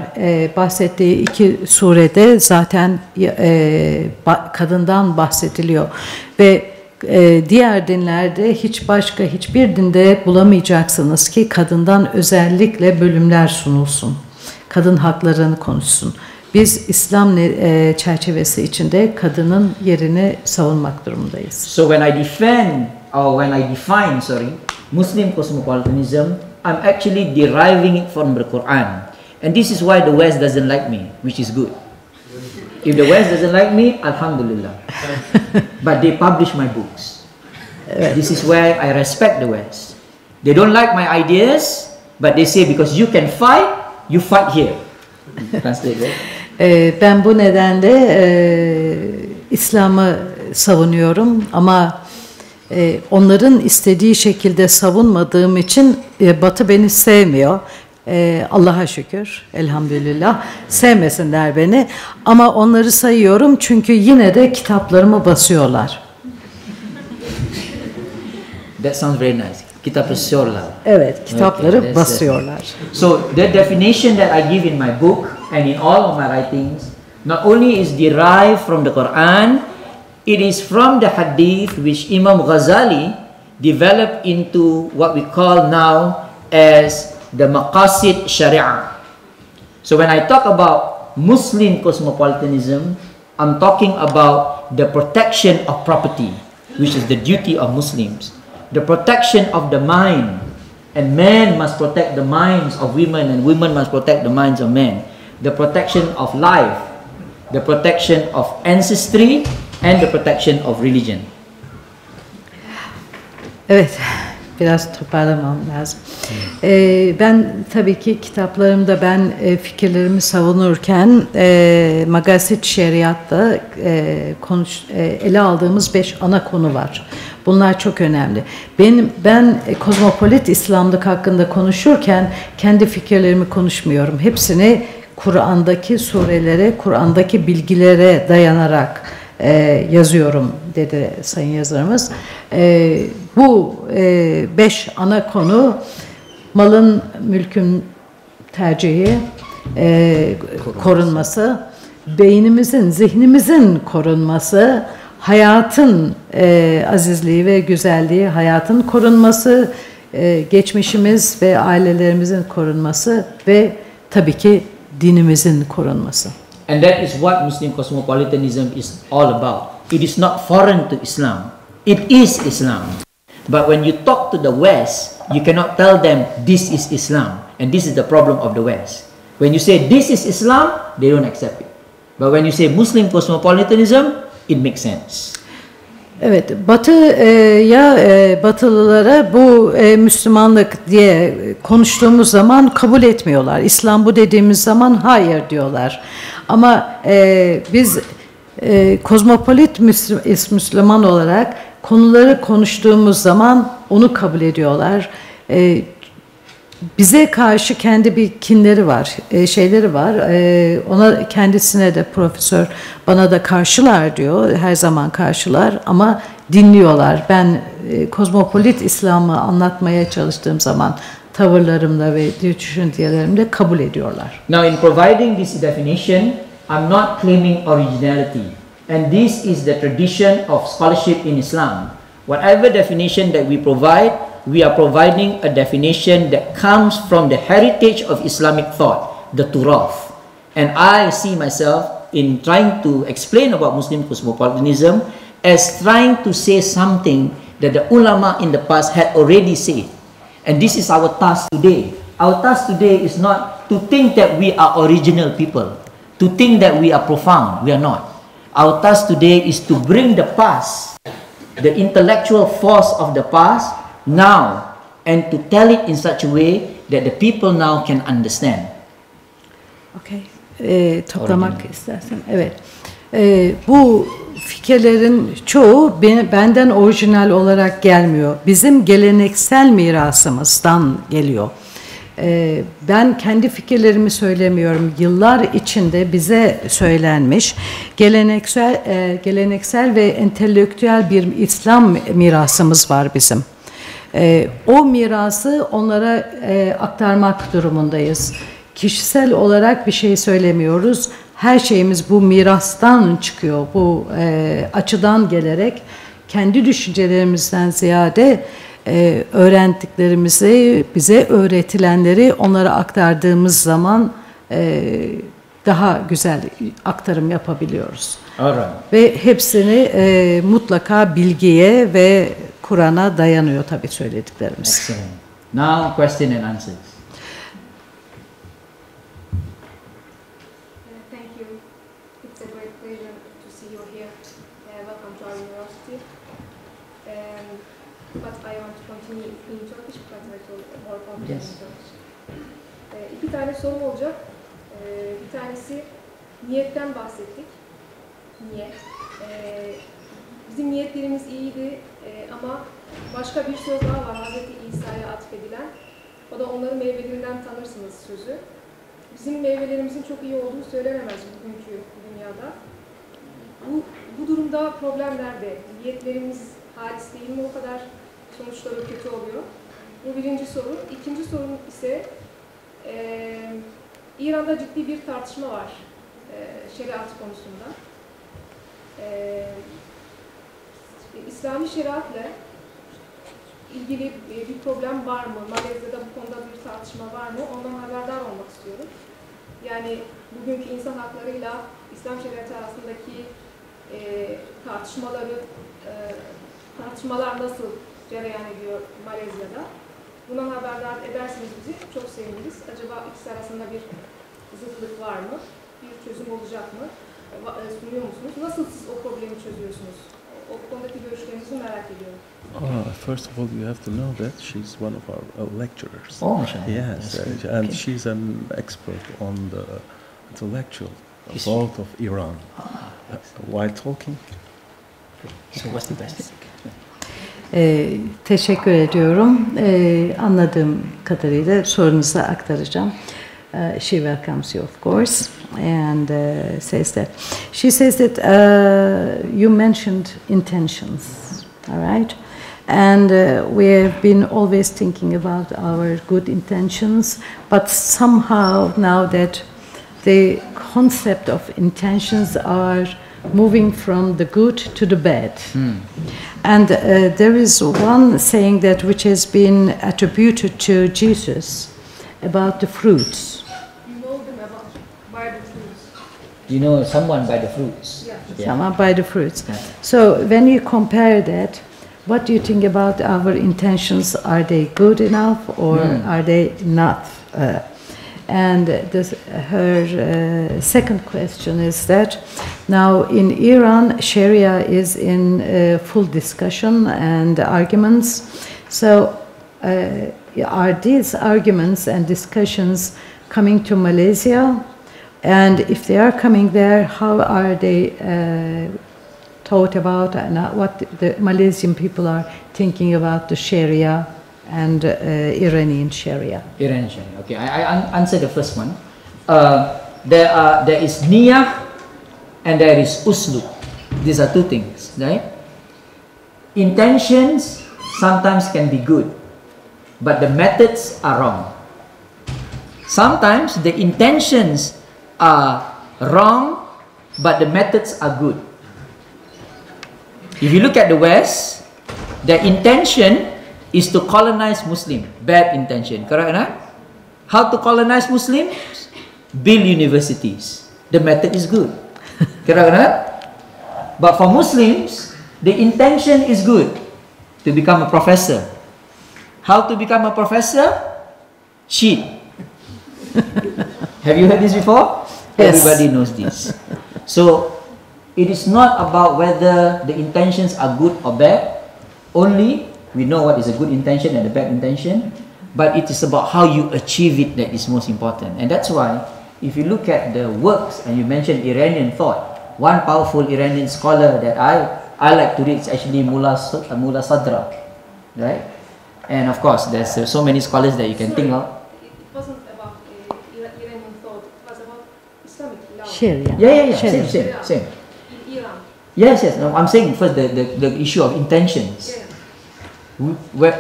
Bahsettiği 2 surede zaten kadından bahsediliyor. Ve diğer dinlerde hiçbir dinde bulamayacaksınız ki kadından özellikle bölümler sunulsun. Kadın haklarını konuşsun. Biz İslam çerçevesi içinde kadının yerini savunmak durumundayız. So when I define Muslim cosmopolitanism, I'm actually deriving it from the Quran. And this is why the West doesn't like me, which is good. If the West doesn't like me, alhamdulillah. But they publish my books. This is where I respect the West. They don't like my ideas, but they say because you can fight, you fight here. Translate, right? Ben bu nedenle İslam'ı savunuyorum ama onların istediği şekilde savunmadığım için Batı beni sevmiyor. Allah'a şükür, elhamdülillah. Sevmesinler beni ama onları sayıyorum çünkü yine de kitaplarımı basıyorlar. That sounds very nice. Kitap basıyorlar. Evet, kitapları basıyorlar. So the definition that I give in my book and in all of my writings not only is derived from the Quran, it is from the hadith which Imam Ghazali developed into what we call now as the Maqasid Sharia. So when I talk about Muslim cosmopolitanism, I'm talking about the protection of property, which is the duty of Muslims. The protection of the mind, and men must protect the minds of women, and women must protect the minds of men. The protection of life, the protection of ancestry, and the protection of religion. Evet, biraz toparlamam lazım. Ben tabii ki kitaplarımda fikirlerimi savunurken Magasit Şeriat'ta ele aldığımız 5 ana konu var. Bunlar çok önemli. Ben kozmopolit İslamlık hakkında konuşurken kendi fikirlerimi konuşmuyorum. Hepsini Kur'an'daki surelere, Kur'an'daki bilgilere dayanarak yazıyorum dedi sayın yazarımız. Bu 5 ana konu malın, mülkün tercihi, korunması, beynimizin, zihnimizin korunması, hayatın azizliği ve güzelliği, hayatın korunması, geçmişimiz ve ailelerimizin korunması ve tabii ki dinimizin korunması. And that is what Muslim cosmopolitanism is all about. It is not foreign to Islam. It is Islam. But when you talk to the West, you cannot tell them this is Islam and this is the problem of the West. When you say this is Islam, they don't accept it. But when you say Muslim cosmopolitanism, it makes sense. Evet, Batılılara bu Müslümanlık diye konuştuğumuz zaman kabul etmiyorlar. İslam bu dediğimiz zaman hayır diyorlar. Ama biz kozmopolit Müslüman olarak konuları konuştuğumuz zaman onu kabul ediyorlar. Bize karşı kendi bir kinleri var, şeyleri var. Ona kendisine de profesör bana da karşılar diyor. Her zaman karşılar ama dinliyorlar. Ben kozmopolit İslam'ı anlatmaya çalıştığım zaman tavırlarımla ve düşüncelerimle kabul ediyorlar. Now in providing this definition, I'm not claiming originality. And this is the tradition of scholarship in Islam. Whatever definition that we provide, we are providing a definition that comes from the heritage of Islamic thought, the Turath. And I see myself in trying to explain about Muslim cosmopolitanism as trying to say something that the ulama in the past had already said. And this is our task today. Our task today is not to think that we are original people, to think that we are profound. We are not. Our task today is to bring the past, the intellectual force of the past, now, and to tell it in such a way that the people now can understand. Okay. Toplamak istersen. Evet. Bu fikirlerin çoğu benden orijinal olarak gelmiyor. Bizim geleneksel mirasımızdan geliyor. Ben kendi fikirlerimi söylemiyorum. Yıllar içinde bize söylenmiş geleneksel ve entelektüel bir İslam mirasımız var bizim. O mirası onlara aktarmak durumundayız. Kişisel olarak bir şey söylemiyoruz. Her şeyimiz bu mirastan çıkıyor. Bu açıdan gelerek kendi düşüncelerimizden ziyade öğrendiklerimizi, bize öğretilenleri onlara aktardığımız zaman daha güzel aktarım yapabiliyoruz. Alright. Ve hepsini mutlaka bilgiye ve Kur'an'a dayanıyor tabii söylediklerimiz. Excellent. Now question and answers. Thank you. It's a great pleasure to see you here. Welcome to our university. But I want to continue in Turkish because I feel more confident in Turkish. İki tane sorum olacak. Bir tanesi niyetten bahsettik. Niyet. Bizim niyetlerimiz iyiydi ama başka bir söz daha var Hazreti İsa'ya atfedilen. O da onların meyvelerinden tanırsınız sözü. Bizim meyvelerimizin çok iyi olduğu söylenemez bugünkü dünyada. Bu durumda problem nerede? Niyetlerimiz halis değil mi o kadar? Sonuçları kötü oluyor. Bu birinci soru. İkinci sorun ise İran'da ciddi bir tartışma var şeriat konusunda. İslami şeriatla ilgili bir problem var mı? Malezya'da bu konuda bir tartışma var mı? Ondan haberdar olmak istiyorum. Yani bugünkü insan haklarıyla İslam şeriatı arasındaki tartışmalar nasıl cereyan ediyor Malezya'da? Bundan haberdar ederseniz bizi çok seviniriz. Acaba ikisi arasında bir zıtlık var mı? Bir çözüm olacak mı? Sunuyor musunuz? Nasıl siz o problemi çözüyorsunuz? O konudaki görüşlerinizi merak ediyorum. First of all, you have to know that she's one of our lecturers. Oh, yes, and she's an expert on the intellectual thought of Iran. While talking. So what's the best? Teşekkür ediyorum. Anladığım kadarıyla sorunuzu aktaracağım. She welcomes you, of course, and says that you mentioned intentions, all right? And we have been always thinking about our good intentions, but somehow now that the concept of intentions are moving from the good to the bad. And there is one saying that which has been attributed to Jesus about the fruits. You know them by the fruits. You know someone by the fruits. Yeah. Someone by the fruits. So when you compare that, what do you think about our intentions? Are they good enough or are they not? And her second question is that now in Iran, Sharia is in full discussion and arguments. So are these arguments and discussions coming to Malaysia? And if they are coming there, how are they thought about and what the Malaysian people are thinking about the Sharia and Iranian Sharia? Iranian Sharia. Okay, I answer the first one. There is niyah and there is uslub. These are two things, right? Intentions sometimes can be good, but the methods are wrong. Sometimes the intentions are wrong, but the methods are good. If you look at the West, the intention is to colonize Muslim. Bad intention, correct or not? How to colonize Muslims? Build universities. The method is good, correct or not? But for Muslims, the intention is good, to become a professor. How to become a professor? Cheat. Have you heard this before? Yes. Everybody knows this. So, it is not about whether the intentions are good or bad. Only we know what is a good intention and a bad intention. But it is about how you achieve it that is most important. And that's why, if you look at the works, and you mentioned Iranian thought, one powerful Iranian scholar that I like to read is actually Mullah Sadra. Right? And of course, there's so many scholars that you can think of. It wasn't about Iranian thought, it was about Islamic law. Sharia. Yeah. Sharia. Same. In Iran. Yes. No, I'm saying first the issue of intentions. Yeah.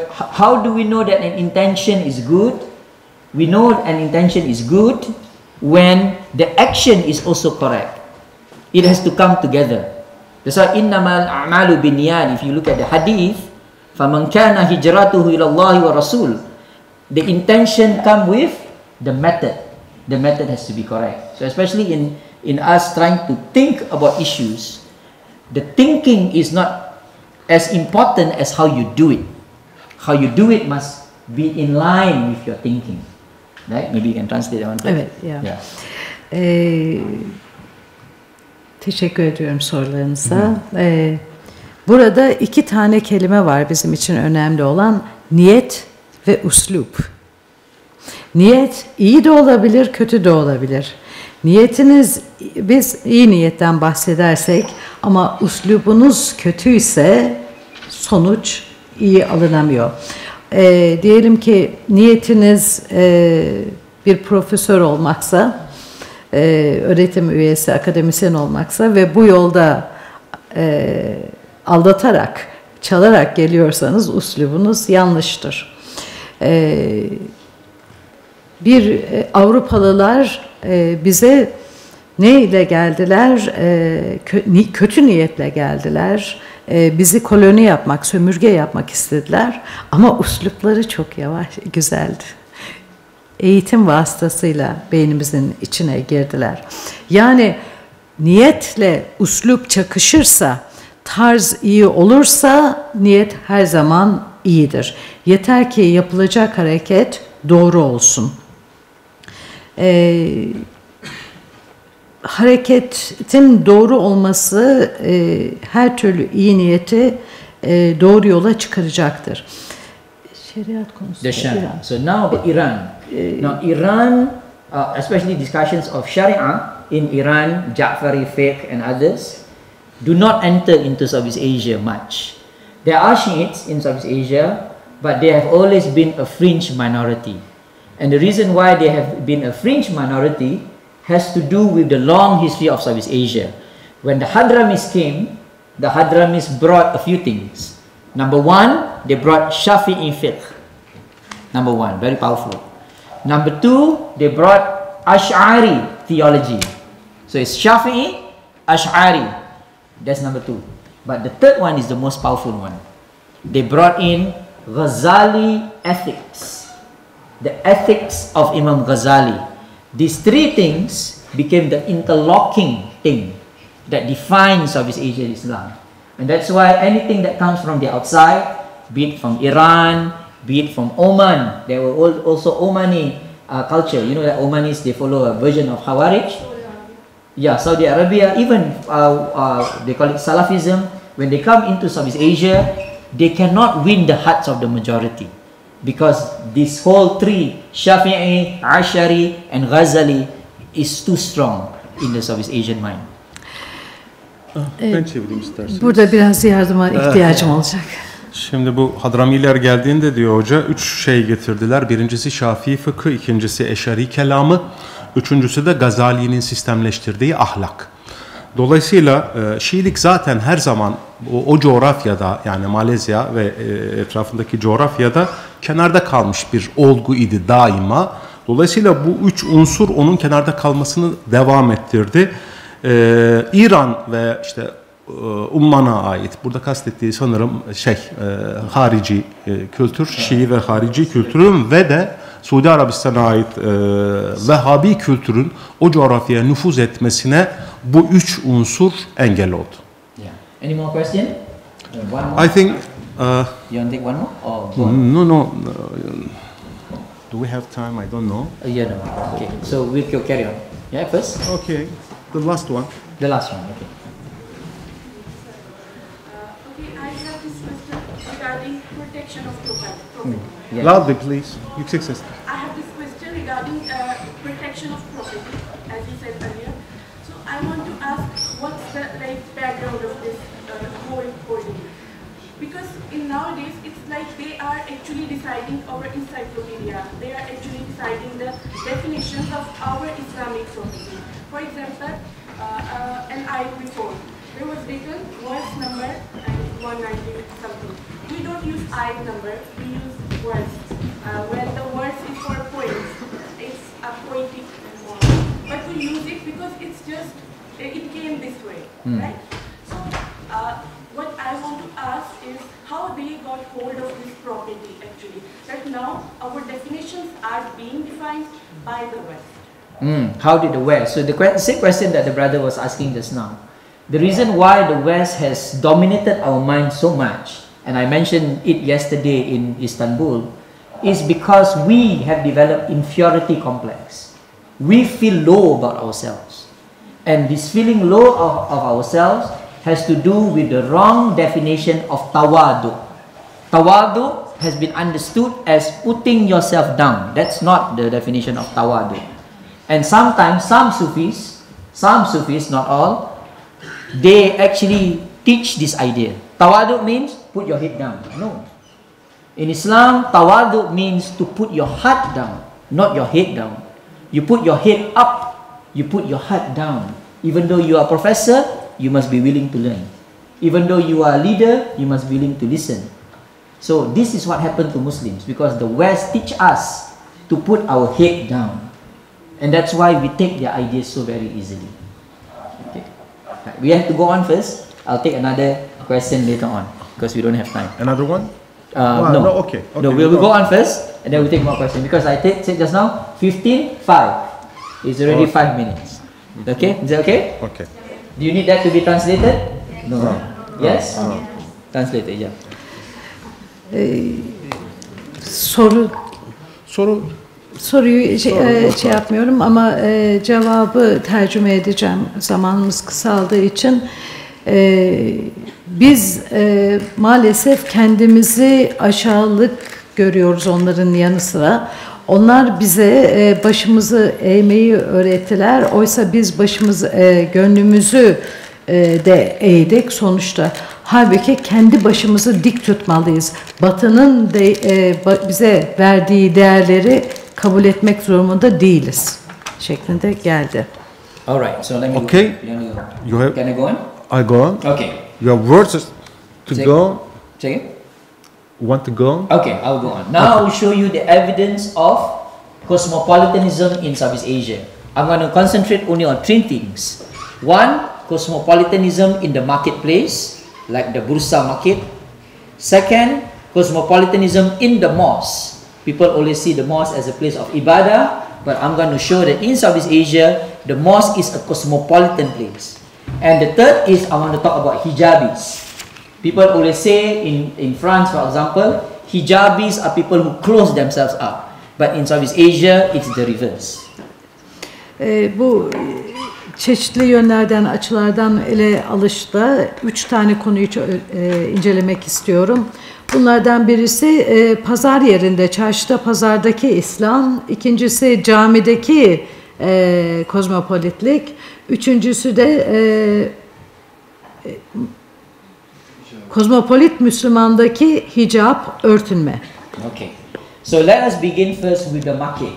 How do we know that an intention is good? We know an intention is good when the action is also correct. It has to come together. That's why innamal a'malu binniyat. If you look at the hadith, faman kana hijratuhu ila Allah wa Rasul, the intention come with the method. The method has to be correct. So especially in us trying to think about issues, the thinking is not as important as how you do it. How you do it must be in line with your thinking. Right? Maybe you can translate that one. Evet, ya. Teşekkür ediyorum sorularınıza. Burada iki tane kelime var bizim için önemli olan: niyet ve uslup. Niyet iyi de olabilir, kötü de olabilir. Niyetiniz, biz iyi niyetten bahsedersek ama uslubunuz kötüyse sonuç iyi alınamıyor. Diyelim ki niyetiniz bir profesör olmaksa, öğretim üyesi, akademisyen olmaksa ve bu yolda aldatarak, çalarak geliyorsanız uslubunuz yanlıştır. Avrupalılar bize ne ile geldiler? Kötü niyetle geldiler. Bizi koloni yapmak, sömürge yapmak istediler. Ama uslupları çok yavaş, güzeldi. Eğitim vasıtasıyla beynimizin içine girdiler. Yani niyetle uslup çakışırsa, tarz iyi olursa niyet her zaman iyidir. Yeter ki yapılacak hareket doğru olsun. Hareketin doğru olması her türlü iyi niyeti doğru yola çıkaracaktır. Şeriat konusunda Sharia. So now about Iran. Now Iran, especially discussions of Sharia in Iran, Ja'fari fiqh and others, do not enter into Southeast Asia much. There are Shiites in Southeast Asia, but they have always been a fringe minority. And the reason why they have been a fringe minority has to do with the long history of Southeast Asia. When the Hadramis came, the Hadramis brought a few things. Number one, they brought Shafi'i fiqh. Number one, very powerful. Number two, they brought Ash'ari theology. So it's Shafi'i, Ash'ari. That's number two. But the third one is the most powerful one. They brought in Ghazali ethics. The ethics of Imam Ghazali. These three things became the interlocking thing that defines Southeast Asian Islam. And that's why anything that comes from the outside, be it from Iran, be it from Oman, there were also Omani culture. You know that Omanis, they follow a version of Khawarij. Yeah, Saudi Arabia, even they call it Salafism. When they come into Southeast Asia, they cannot win the hearts of the majority, because this whole three, Shafi'i, Ashari and Ghazali, is too strong in the Southeast Asian mind. Ben çevireyim isterseniz. Burada biraz yardıma ihtiyacım olacak. Şimdi bu Hadramiler geldiğinde diyor hoca 3 şey getirdiler. Birincisi Şafii fıkhı, ikincisi Eşari kelamı, üçüncüsü de Gazali'nin sistemleştirdiği ahlak. Dolayısıyla Şiilik zaten her zaman o coğrafyada, yani Malezya ve etrafındaki coğrafyada kenarda kalmış bir olgu idi daima. Dolayısıyla bu üç unsur onun kenarda kalmasını devam ettirdi. İran ve işte Umman'a ait, burada kastettiği sanırım harici kültür, Şii ve harici kültürün ve de Suudi Arabistan'a ait Vehhabi kültürün o coğrafyaya nüfuz etmesine bu üç unsur engel oldu. Yeah. Any more question? One more? I think You want to take one more? Or no. Do we have time? I don't know. yeah, no. Okay. So we'll carry on. Yeah, first? Okay. The last one. The last one, okay. Okay, I have this question regarding protection of property. Yeah. Loudly please. Yüksek sesle. I have this question regarding protection of property, as you said earlier. So I want to ask, what's the background of this whole holding? Because in nowadays, it's like they are actually deciding our encyclopedia. They are actually deciding the definitions of our Islamic property. For example, an ayat before, there was written verse number and 190 something. We don't use ayat number, we use verse. When the verse is for poems, it's a poetic form. But we use it because it's just, it came this way, right? So, what I want to ask is how they got hold of this property actually. That now our definitions are being defined by the West. How did the West? So the same question that the brother was asking just now. The reason why the West has dominated our mind so much, and I mentioned it yesterday in Istanbul, is because we have developed inferiority complex. We feel low about ourselves. And this feeling low of ourselves has to do with the wrong definition of tawadu. Tawadu has been understood as putting yourself down. That's not the definition of tawadu. And sometimes some Sufis, not all, they actually teach this idea. Tawadu means put your head down. No. In Islam, tawadu means to put your heart down, not your head down. You put your head up, you put your heart down. Even though you are a professor, you must be willing to learn. Even though you are a leader, you must be willing to listen. So this is what happened to Muslims, because the West teach us to put our head down. And that's why we take their ideas so very easily. Okay. Right. We have to go on first. I'll take another question later on, because we don't have time. Another one? No. Okay. No, we'll go on first, and then we'll take more questions. Because I said just now, 15, 5. It's already 5 minutes. Okay? Is that okay? Okay. Do you need that to be translated? No. Yes? Translated, yeah. Soruyu şey yapmıyorum ama cevabı tercüme edeceğim zamanımız kısaldığı için. Biz maalesef kendimizi aşağılık görüyoruz onların yanı sıra. Onlar bize başımızı eğmeyi öğrettiler. Oysa biz gönlümüzü de eğdik sonuçta. Halbuki kendi başımızı dik tutmalıyız. Batı'nın bize verdiği değerleri kabul etmek durumunda değiliz şeklinde geldi. All right. So let me. Okay. You have, can I go on? I go on. Okay. You have words to go on? Second. Want to go on? Okay, I'll go on. Now I will show you the evidence of cosmopolitanism in Southeast Asia. I'm going to concentrate only on 3 things. 1, cosmopolitanism in the marketplace, like the Bursa market. 2nd, cosmopolitanism in the mosque. People always see the mosque as a place of ibadah, but I'm going to show that in Southeast Asia, the mosque is a cosmopolitan place. And the 3rd is I want to talk about hijabis. People always say in France, for example, hijabis are people who close themselves up. But in Southeast Asia, it's the reverse. Bu çeşitli yönlerden, açılardan ele alışta 3 tane konuyu incelemek istiyorum. Bunlardan birisi pazar yerinde, çarşıda, pazardaki İslam. İkincisi camideki kozmopolitlik. Üçüncüsü de kozmopolit Müslümandaki hicap, örtünme. Okay. So let us begin first with the market.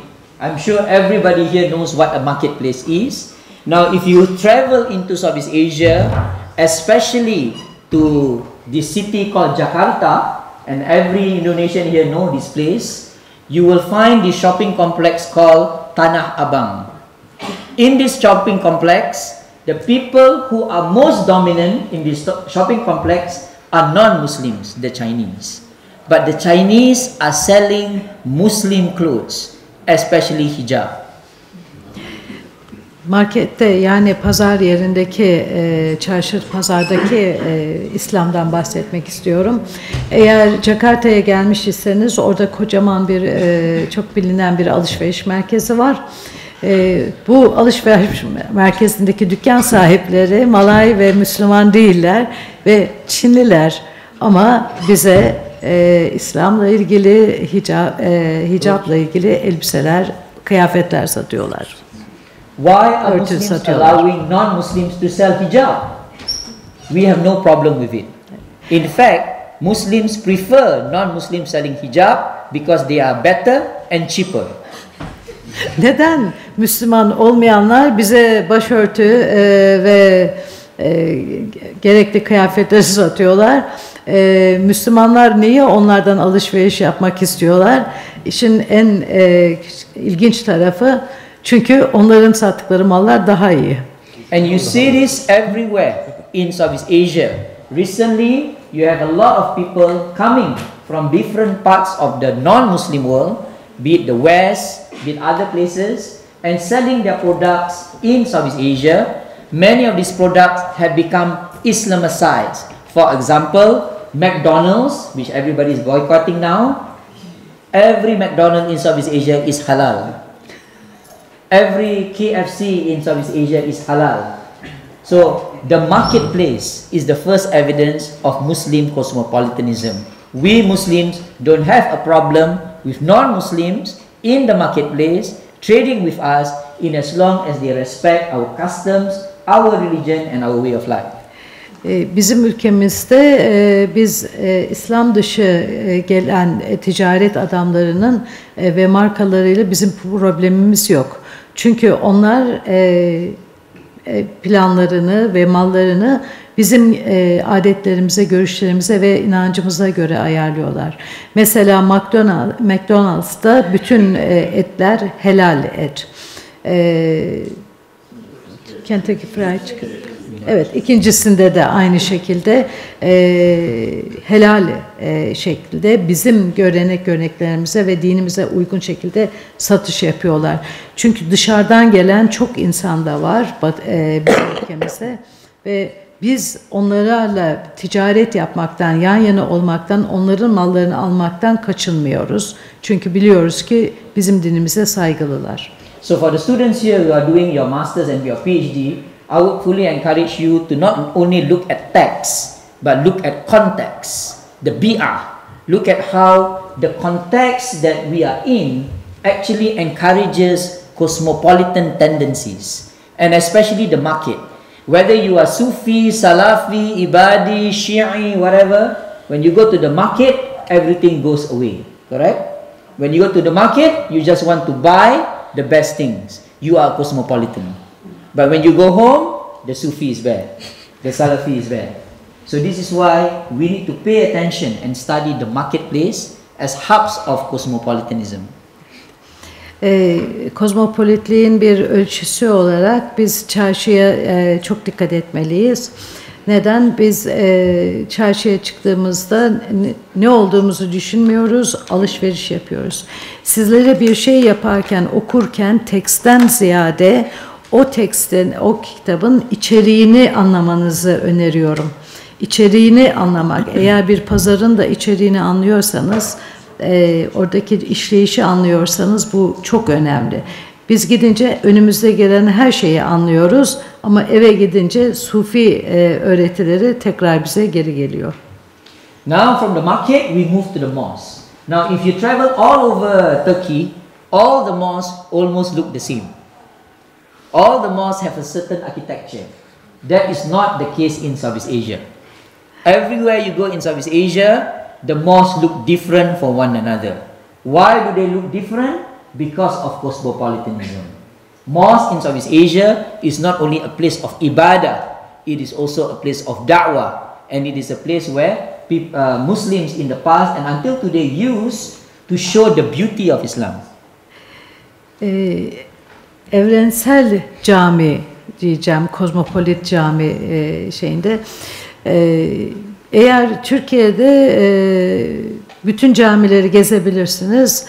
I'm sure everybody here knows what a marketplace is. Now, if you travel into Southeast Asia, especially to the city called Jakarta, and every Indonesian here knows this place, you will find the shopping complex called Tanah Abang. In this shopping complex, the people who are most dominant in this shopping complex are non-Muslims, the Chinese. But the Chinese are selling Muslim clothes, especially hijab. Markette, yani pazar yerindeki, çarşı pazardaki İslam'dan bahsetmek istiyorum. Eğer Jakarta'ya gelmiş iseniz orada kocaman bir, çok bilinen bir alışveriş merkezi var. Bu alışveriş merkezindeki dükkan sahipleri Malay ve Müslüman değiller ve Çinliler, ama bize İslam'la ilgili, hicapla ilgili elbiseler, kıyafetler satıyorlar. Why are Muslims allowing non-Muslims to sell hijab? We have no problem with it. In fact, Muslims prefer non-Muslims selling hijab because they are better and cheaper. Neden Müslüman olmayanlar bize başörtü ve gerekli kıyafetleri satıyorlar? Müslümanlar niye onlardan alışveriş yapmak istiyorlar? İşin en ilginç tarafı, çünkü onların sattıkları mallar daha iyi. And you see this everywhere in Southeast Asia. Recently, you have a lot of people coming from different parts of the non-Muslim world, be it the West, be it other places, and selling their products in Southeast Asia. Many of these products have become Islamicized. For example, McDonald's, which everybody is boycotting now. Every McDonald's in Southeast Asia is halal. Every KFC in Southeast Asia is halal. So the marketplace is the first evidence of Muslim cosmopolitanism. We Muslims don't have a problem with non-Muslims in the marketplace trading with us in as long as they respect our customs, our religion and our way of life. Bizim ülkemizde biz İslam dışı gelen ticaret adamlarının ve markalarıyla bizim problemimiz yok. Çünkü onlar planlarını ve mallarını bizim adetlerimize, görüşlerimize ve inancımıza göre ayarlıyorlar. Mesela McDonald's'ta bütün etler helal et. Kentucky Fried Chicken. Evet, ikincisinde de aynı şekilde helal şekilde bizim göreneklerimize ve dinimize uygun şekilde satış yapıyorlar. Çünkü dışarıdan gelen çok insan da var bizim ülkemizde ve biz onlarla ticaret yapmaktan, yan yana olmaktan, onların mallarını almaktan kaçınmıyoruz. Çünkü biliyoruz ki bizim dinimize saygılılar. So for the students here who are doing your masters and your PhD, I would fully encourage you to not only look at text, but look at context, the BR. Look at how the context that we are in actually encourages cosmopolitan tendencies, and especially the market. Whether you are Sufi, Salafi, Ibadi, Shi'i, whatever, when you go to the market, everything goes away, correct? When you go to the market, you just want to buy the best things. You are cosmopolitan. But when you go home, the Sufi is bad, the Salafi is bad. So this is why we need to pay attention and study the marketplace as hubs of cosmopolitanism. Kozmopolitliğin bir ölçüsü olarak biz çarşıya çok dikkat etmeliyiz. Neden? Biz çarşıya çıktığımızda ne olduğumuzu düşünmüyoruz, alışveriş yapıyoruz. Sizlere bir şey yaparken, okurken teksten ziyade o tekstin, o kitabın içeriğini anlamanızı öneriyorum. İçeriğini anlamak, eğer bir pazarın da içeriğini anlıyorsanız, oradaki işleyişi anlıyorsanız bu çok önemli. Biz gidince önümüzde gelen her şeyi anlıyoruz ama eve gidince Sufi öğretileri tekrar bize geri geliyor. Now from the market we move to the mosque. Now if you travel all over Turkey, all the mosques almost look the same. All the mosques have a certain architecture. That is not the case in Southeast Asia. Everywhere you go in Southeast Asia, the mosques look different from one another. Why do they look different? Because of cosmopolitanism. Mosque in Southeast Asia is not only a place of ibadah, it is also a place of da'wah, and it is a place where Muslims in the past and until today use to show the beauty of Islam. Evrensel cami diyeceğim, kozmopolit cami şeyinde. Eğer Türkiye'de bütün camileri gezebilirsiniz.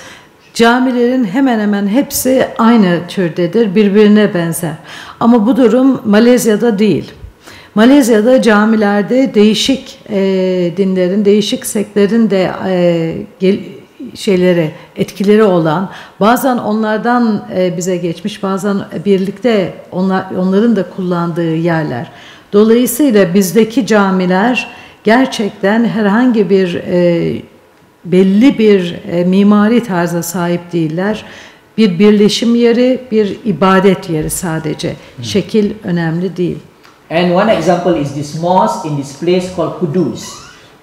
Camilerin hemen hemen hepsi aynı türdedir, birbirine benzer. Ama bu durum Malezya'da değil. Malezya'da camilerde değişik dinlerin, değişik sektlerin de etkileri olan, bazen onlardan bize geçmiş, bazen birlikte onların da kullandığı yerler. Dolayısıyla bizdeki camiler gerçekten herhangi bir belli bir mimari tarza sahip değiller. Bir birleşim yeri, bir ibadet yeri sadece. Şekil önemli değil. And one example is this mosque in this place called Kudus.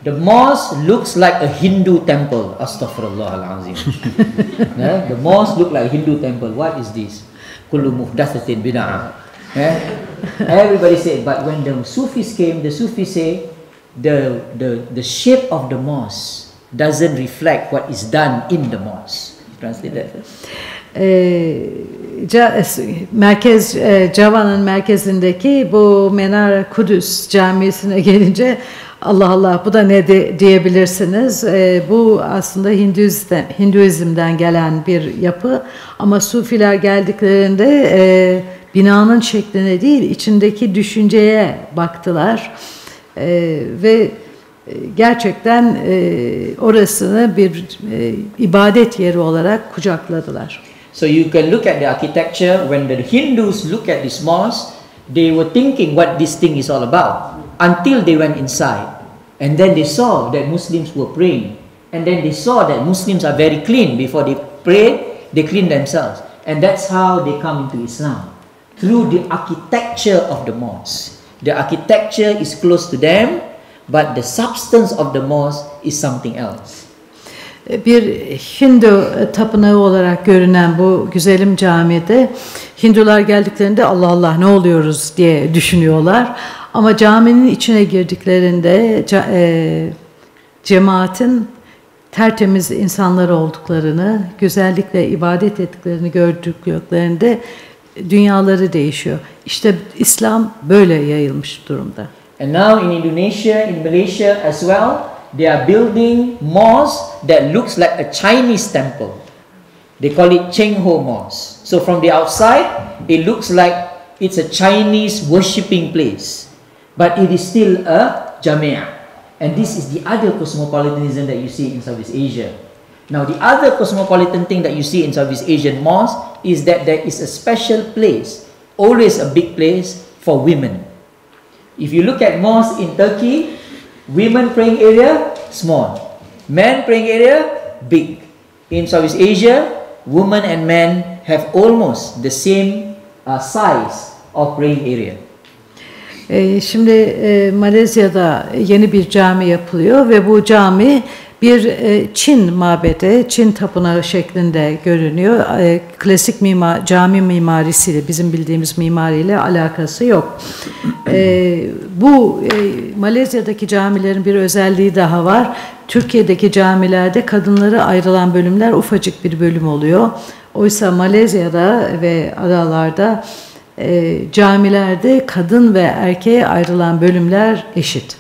The mosque looks like a Hindu temple. Astaghfirullahalazim. The mosque looks like a Hindu temple. What is this? Kullu muhdathatin bid'ah. Everybody say, but when the Sufis came, the Sufis say the shape of the mosque doesn't reflect what is done in the mosque. Translate that. Java'nın merkezindeki bu Menara Kudüs camisine gelince Allah Allah bu da ne diyebilirsiniz. Bu aslında Hinduizm'den gelen bir yapı ama Sufiler geldiklerinde binanın şekline değil içindeki düşünceye baktılar ve gerçekten orasını bir ibadet yeri olarak kucakladılar. So you can look at the architecture. When the Hindus look at this mosque, they were thinking what this thing is all about until they went inside, and then they saw that Muslims were praying, and then they saw that Muslims are very clean. Before they pray, they clean themselves, and that's how they come into Islam, through the architecture of the mosque. The architecture is close to them, but the substance of the mosque is something else. Bir Hindu tapınağı olarak görünen bu güzelim camide Hindular geldiklerinde Allah Allah ne oluyoruz diye düşünüyorlar. Ama caminin içine girdiklerinde cemaatin tertemiz insanlar olduklarını, güzellikle ibadet ettiklerini gördüklerinde dünyaları değişiyor. İşte İslam böyle yayılmış durumda. And now in Indonesia, in Malaysia as well, they are building mosques that looks like a Chinese temple. They call it Cheng Ho Mosque. So from the outside, it looks like it's a Chinese worshipping place, but it is still a Jamia. And this is the other cosmopolitanism that you see in Southeast Asia. Now the other cosmopolitan thing that you see in Southeast Asian mosques is that there is a special place, always a big place for women. If you look at mosques in Turkey, women praying area, small. Men praying area, big. In Southeast Asia, women and men have almost the same size of praying area. Şimdi Malezya'da yeni bir cami yapılıyor ve bu cami bir Çin mabedi, Çin tapınağı şeklinde görünüyor. Klasik cami mimarisiyle, bizim bildiğimiz mimariyle alakası yok. Bu Malezya'daki camilerin bir özelliği daha var. Türkiye'deki camilerde kadınlara ayrılan bölümler ufacık bir bölüm oluyor. Oysa Malezya'da ve adalarda camilerde kadın ve erkeğe ayrılan bölümler eşit.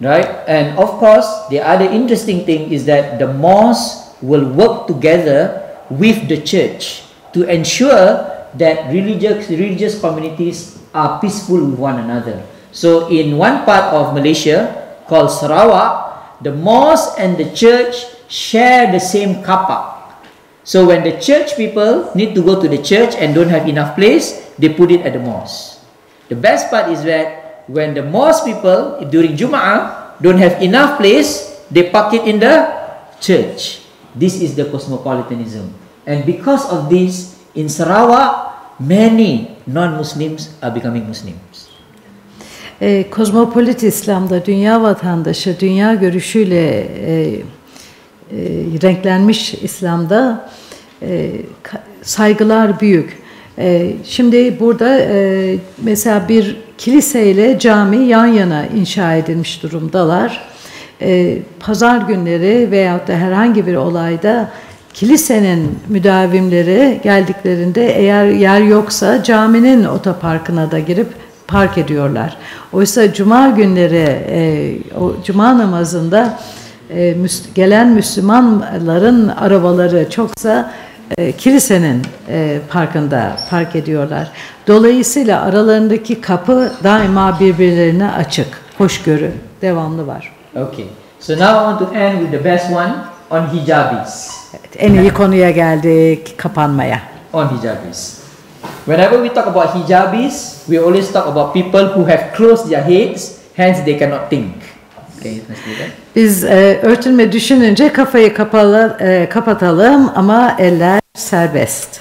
Right? And of course, the other interesting thing is that the mosque will work together with the church to ensure that religious communities are peaceful with one another. So in one part of Malaysia called Sarawak, the mosque and the church share the same car park. So when the church people need to go to the church and don't have enough place, they put it at the mosque. The best part is that when the mosque people during Jum'ah don't have enough place, they park it in the church. This is the cosmopolitanism. And because of this, in Sarawak, many non-Muslims are becoming Muslims. Kozmopolit İslam'da dünya vatandaşı, dünya görüşüyle renklenmiş İslam'da saygılar büyük. Şimdi burada mesela bir kiliseyle cami yan yana inşa edilmiş durumdalar. Pazar günleri veyahut da herhangi bir olayda kilisenin müdavimleri geldiklerinde eğer yer yoksa caminin otoparkına da girip park ediyorlar. Oysa cuma günleri o cuma namazında gelen Müslümanların arabaları çoksa kilisenin parkında park ediyorlar. Dolayısıyla aralarındaki kapı daima birbirlerine açık. Hoşgörü devamlı var. Okay. So now I want to end with the best one on hijabis. Evet, en iyi konuya geldik, kapanmaya. On hijabis. Whenever we talk about hijabis, we always talk about people who have closed their heads, hence they cannot think. Okay, biz örtünme düşününce kafayı kapatalım ama eller serbest.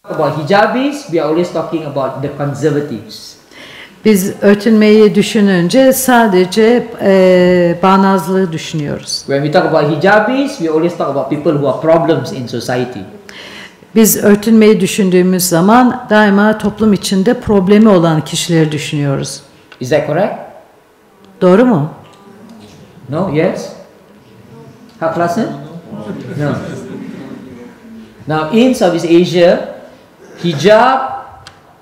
About hijabis, we are always talking about the conservatives. Biz örtünmeyi düşününce sadece bağnazlığı düşünüyoruz. When we talk about hijabis, we always talk about people who are problems in society. Biz örtünmeyi düşündüğümüz zaman daima toplum içinde problemi olan kişileri düşünüyoruz. Is that correct? Doğru mu? No, yes? Hak klasın? No. Now in Southeast Asia, hijab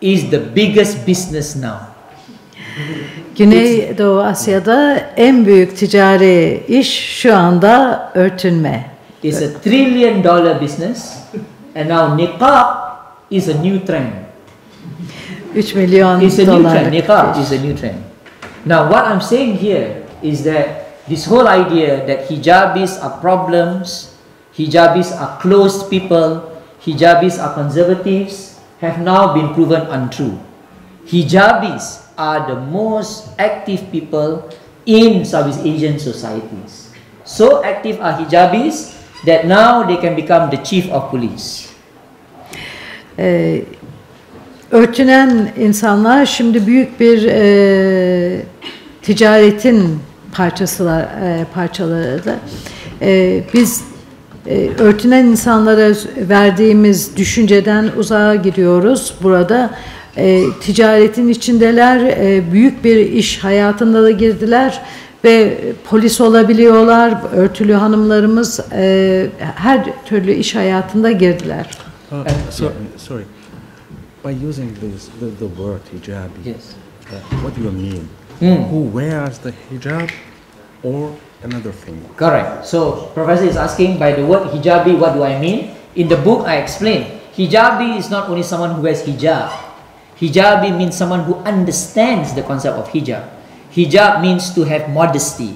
is the biggest business now. Güneydoğu Asya'da en büyük ticari iş şu anda örtünme. It's a $1 trillion business, and now niqab is a new trend. 3 milyon It's a new trend. dolarlık Niqab iş. is a new trend. Now what I'm saying here is that this whole idea that hijabis are problems, hijabis are closed people, hijabis are conservatives, have now been proven untrue. Hijabis are the most active people in Southeast Asian societies. So active are hijabis that now they can become the chief of police. Örtünen insanlar şimdi büyük bir ticaretin parçaları da. Biz örtünen insanlara verdiğimiz düşünceden uzağa gidiyoruz. Burada ticaretin içindeler, büyük bir iş hayatında da girdiler ve polis olabiliyorlar. Örtülü hanımlarımız her türlü iş hayatında girdiler. Sorry. By using the word hijab, Yes. What do you mean? Who wears the hijab or another thing? Correct. So Professor is asking by the word hijabi, what do I mean? In the book I explain, hijabi is not only someone who wears hijab. Hijabi means someone who understands the concept of hijab. Hijab means to have modesty.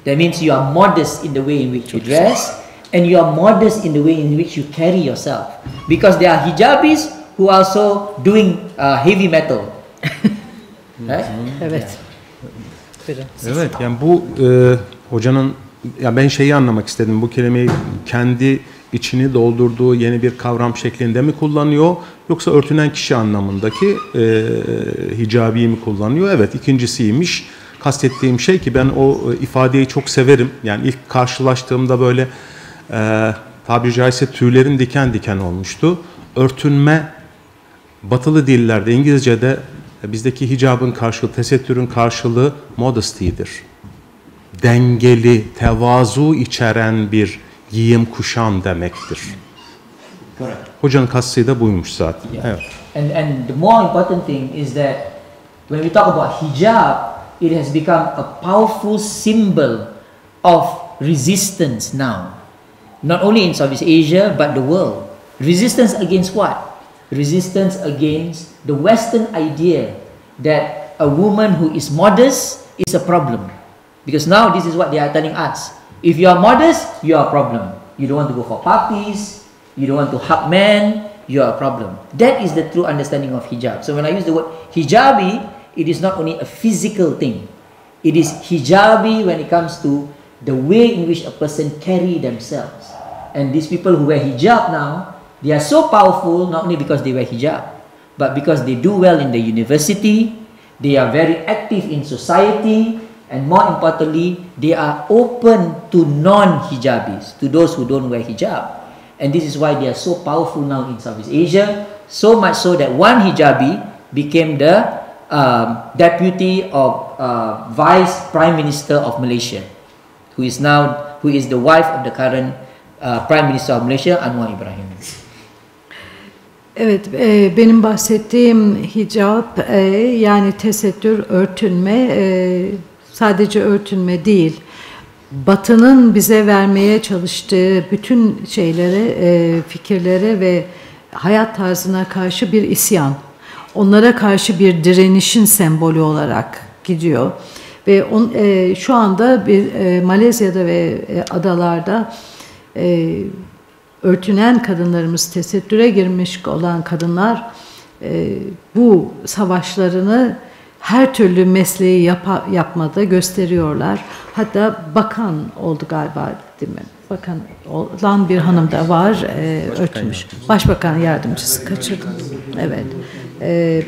That means you are modest in the way in which you dress, and you are modest in the way in which you carry yourself. Because there are hijabis who are also doing heavy metal. Right? Evet. Evet, yani bu hocanın, ya ben şeyi anlamak istedim, bu kelimeyi kendi içini doldurduğu yeni bir kavram şeklinde mi kullanıyor, yoksa örtünen kişi anlamındaki hicabi mi kullanıyor? Evet, ikincisiymiş. Kastettiğim şey ki ben o ifadeyi çok severim. Yani ilk karşılaştığımda böyle tabiri caizse tüylerim diken diken olmuştu. Örtünme, batılı dillerde, İngilizce'de bizdeki hicabın karşılığı, tesettürün karşılığı modesty'dir. Dengeli, tevazu içeren bir giyim kuşam demektir. Correct. Hocanın kastı da buymuş zaten. Yeah. Evet. And the more important thing is that when we talk about hijab, it has become a powerful symbol of resistance now. Not only in Southeast Asia, but the world. Resistance against what? Resistance against the Western idea that that a woman who is modest is a problem. Because now this is what they are telling us. If you are modest, you are a problem. You don't want to go for parties, you don't want to hug men, you are a problem. That is the true understanding of hijab. So when I use the word hijabi, it is not only a physical thing. It is hijabi when it comes to the way in which a person carry themselves. And these people who wear hijab now, they are so powerful not only because they wear hijab, but because they do well in the university, they are very active in society, and more importantly, they are open to non-hijabis, to those who don't wear hijab. And this is why they are so powerful now in Southeast Asia, so much so that one hijabi became the deputy of Vice Prime Minister of Malaysia, who is the wife of the current Prime Minister of Malaysia, Anwar Ibrahim. Evet, benim bahsettiğim hicap yani tesettür, örtünme, sadece örtünme değil. Batı'nın bize vermeye çalıştığı bütün şeylere, fikirlere ve hayat tarzına karşı bir isyan. Onlara karşı bir direnişin sembolü olarak gidiyor. Ve şu anda Malezya'da ve adalarda örtünen kadınlarımız, tesettüre girmiş olan kadınlar bu savaşlarını her türlü mesleği yapmada gösteriyorlar. Hatta bakan oldu galiba, değil mi? Bakan olan bir hanım da var, örtülmüş. Başbakan yardımcısı, kaçırdım. Evet.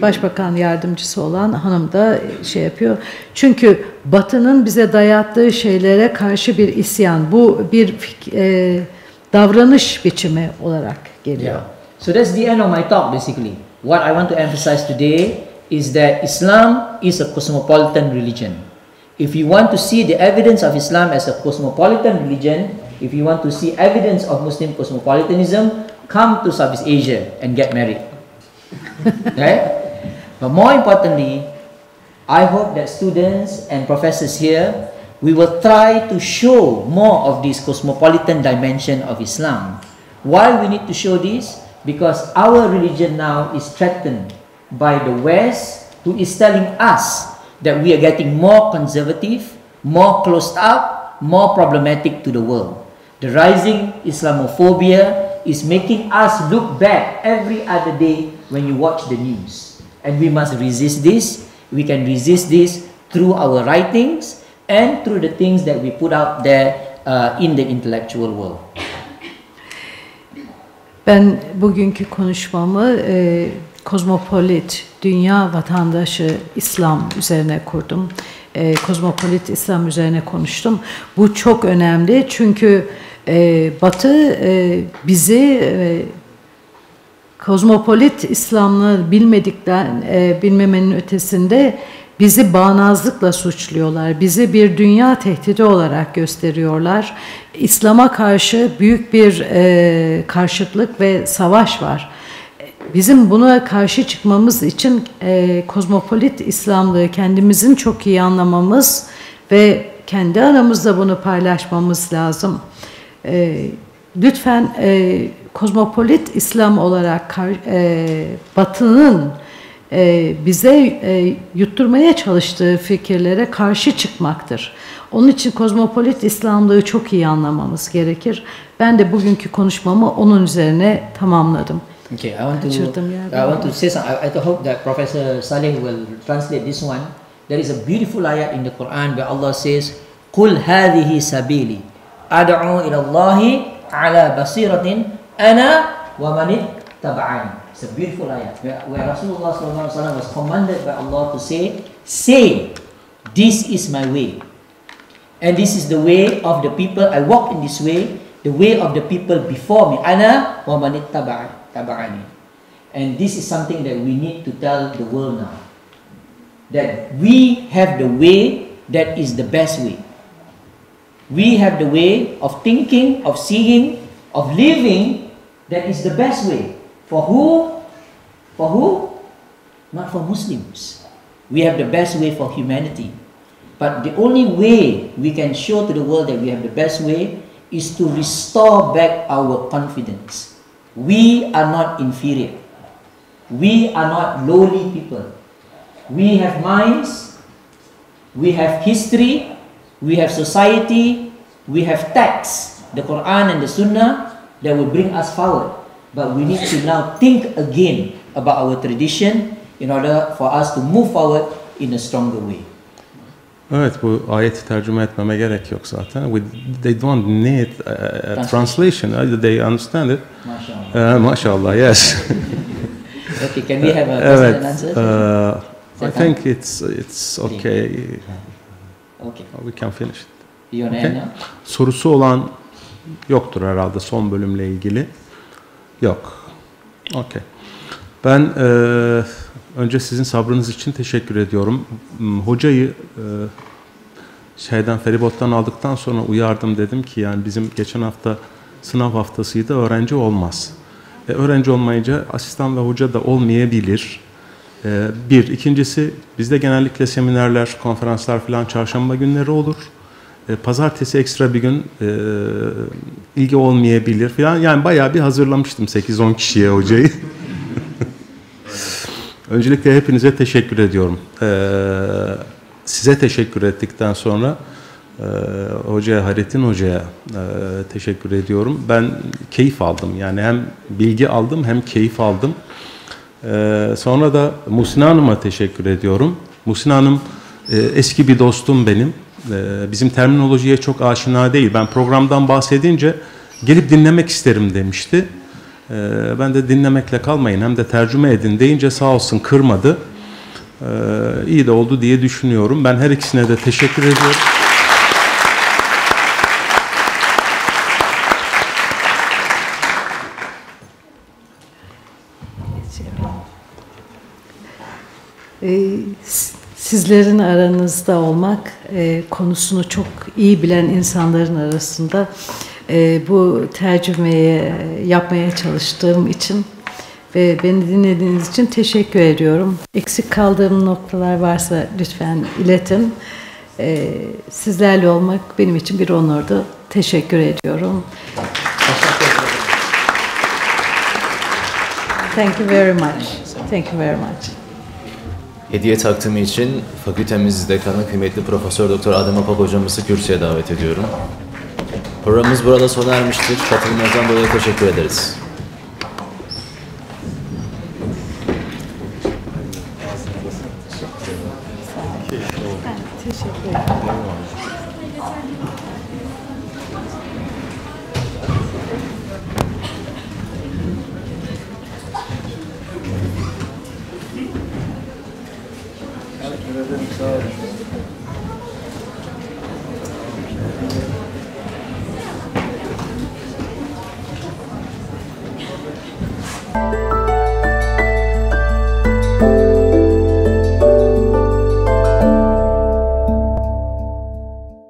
Başbakan yardımcısı olan hanım da şey yapıyor. Çünkü Batı'nın bize dayattığı şeylere karşı bir isyan. Bu bir davranış biçimi olarak geliyor. Yeah. So that's the end of my talk basically. What I want to emphasize today is that Islam is a cosmopolitan religion. If you want to see the evidence of Islam as a cosmopolitan religion, if you want to see evidence of Muslim cosmopolitanism, come to Southeast Asia and get married. Right? But more importantly, I hope that students and professors here, we will try to show more of this cosmopolitan dimension of Islam. Why we need to show this? Because our religion now is threatened by the West, who is telling us that we are getting more conservative, more closed up, more problematic to the world. The rising Islamophobia is making us look back every other day when you watch the news. And we must resist this. We can resist this through our writings and through the things that we put out there in the intellectual world. Ben bugünkü konuşmamı kozmopolit, dünya vatandaşı İslam üzerine kurdum. Kozmopolit İslam üzerine konuştum. Bu çok önemli çünkü Batı bizi kozmopolit İslam'ı bilmemenin ötesinde bizi bağnazlıkla suçluyorlar. Bizi bir dünya tehdidi olarak gösteriyorlar. İslam'a karşı büyük bir karşıtlık ve savaş var. Bizim buna karşı çıkmamız için kozmopolit İslam'ı kendimizin çok iyi anlamamız ve kendi aramızda bunu paylaşmamız lazım. Lütfen kozmopolit İslam olarak Batı'nın bize yutturmaya çalıştığı fikirlere karşı çıkmaktır. Onun için kozmopolit İslamlığı çok iyi anlamamız gerekir. Ben de bugünkü konuşmamı onun üzerine tamamladım. Okay, I want to say something. I hope that Professor Saleh will translate this one. There is a beautiful ayat in the Quran where Allah says, "Qul hadihi sabili ad'u ila Allahi ala basiratin ana wa man ittaba'ani." It's a beautiful ayat where Rasulullah sallallahu alaihi wasallam was commanded by Allah to say, this is my way, and this is the way of the people. I walk in this way, the way of the people before me. Ana wa man ittaba'ani. And this is something that we need to tell the world now. That we have the way that is the best way. We have the way of thinking, of seeing, of living that is the best way. For who? For who? Not for Muslims. We have the best way for humanity. But the only way we can show to the world that we have the best way is to restore back our confidence. We are not inferior. We are not lowly people. We have minds, we have history, we have society, we have texts, the Quran and the Sunnah that will bring us forward. But we need to now think again about our tradition in order for us to move forward in a stronger way. Evet, bu ayeti tercüme etmeme gerek yok zaten. They don't need a translation. They understand it. Mashallah. Maşallah, yes. Okay, can we have a question and answer? I think it's okay. Okay. We can finish it. You want to Okay. end now? Sorusu olan yoktur herhalde son bölümle ilgili. Yok. Okay. Ben önce sizin sabrınız için teşekkür ediyorum. Hocayı feribottan aldıktan sonra uyardım, dedim ki yani bizim geçen hafta sınav haftasıydı, öğrenci olmaz. Öğrenci olmayınca asistan ve hoca da olmayabilir. Bir. İkincisi, bizde genellikle seminerler, konferanslar falan çarşamba günleri olur. Pazartesi ekstra bir gün ilgi olmayabilir falan. Yani bayağı bir hazırlamıştım 8-10 kişiye hocayı. Öncelikle hepinize teşekkür ediyorum. Size teşekkür ettikten sonra hocaya, Khairudin hocaya teşekkür ediyorum. Ben keyif aldım. Yani hem bilgi aldım hem keyif aldım. Sonra da Musina Hanım'a teşekkür ediyorum. Musina Hanım eski bir dostum benim. Bizim terminolojiye çok aşina değil. Ben programdan bahsedince gelip dinlemek isterim demişti. Ben de dinlemekle kalmayın hem de tercüme edin deyince sağ olsun kırmadı. İyi de oldu diye düşünüyorum. Ben her ikisine de teşekkür ediyorum. Sizlerin aranızda olmak, konusunu çok iyi bilen insanların arasında bu tercümeyi yapmaya çalıştığım için ve beni dinlediğiniz için teşekkür ediyorum. Eksik kaldığım noktalar varsa lütfen iletin. Sizlerle olmak benim için bir onurdu. Teşekkür ediyorum. Thank you very much. Thank you very much. Hediye takdimi için fakültemiz dekanı kıymetli Profesör Doktor Adem Apak hocamızı kürsüye davet ediyorum. Programımız burada sona ermiştir. Katılımınızdan dolayı teşekkür ederiz. Teşekkür ederim. Thank you.